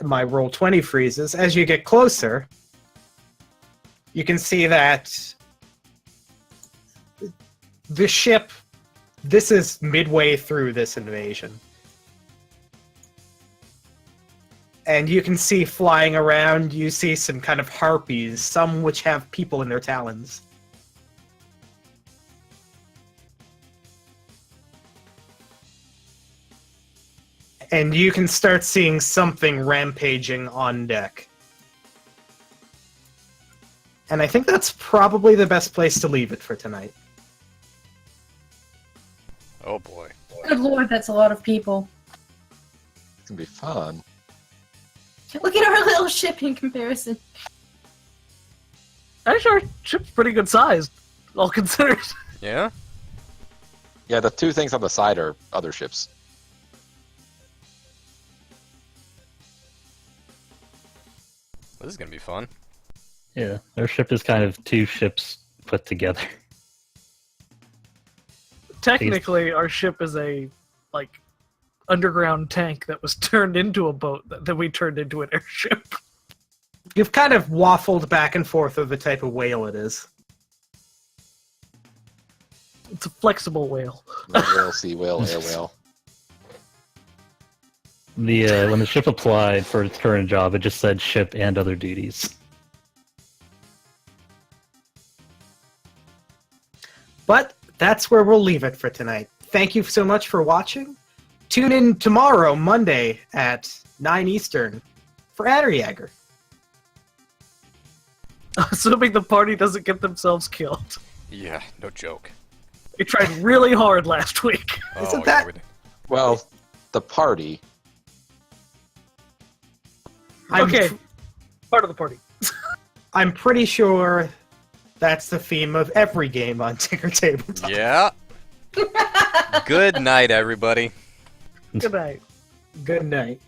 my roll 20 freezes. As you get closer, you can see that the ship, this is midway through this invasion. And you can see flying around, you see some kind of harpies, some which have people in their talons. and you can start seeing something rampaging on deck. And I think that's probably the best place to leave it for tonight. Oh boy. Good lord, that's a lot of people. It's gonna be fun. Look at our little ship in comparison. Actually, our ship's pretty good sized, all considered. Yeah? Yeah, the two things on the side are other ships. This is gonna be fun. Yeah, our ship is kind of two ships put together. Technically, our ship is a like underground tank that was turned into a boat that we turned into an airship. You've kind of waffled back and forth of the type of whale it is. It's a flexible whale. Whale, sea whale, air whale. The when the ship applied for its current job, it just said ship and other duties. But that's where we'll leave it for tonight. Thank you so much for watching. Tune in tomorrow, Monday, at 9 Eastern for Adderjäger. Assuming the party doesn't get themselves killed. Yeah, no joke. We tried really hard last week. Isn't yeah, that- we did. Well, the party. Okay, part of the party. I'm pretty sure that's the theme of every game on Tinker Tabletop. Yeah. Good night, everybody. Good night. Good night.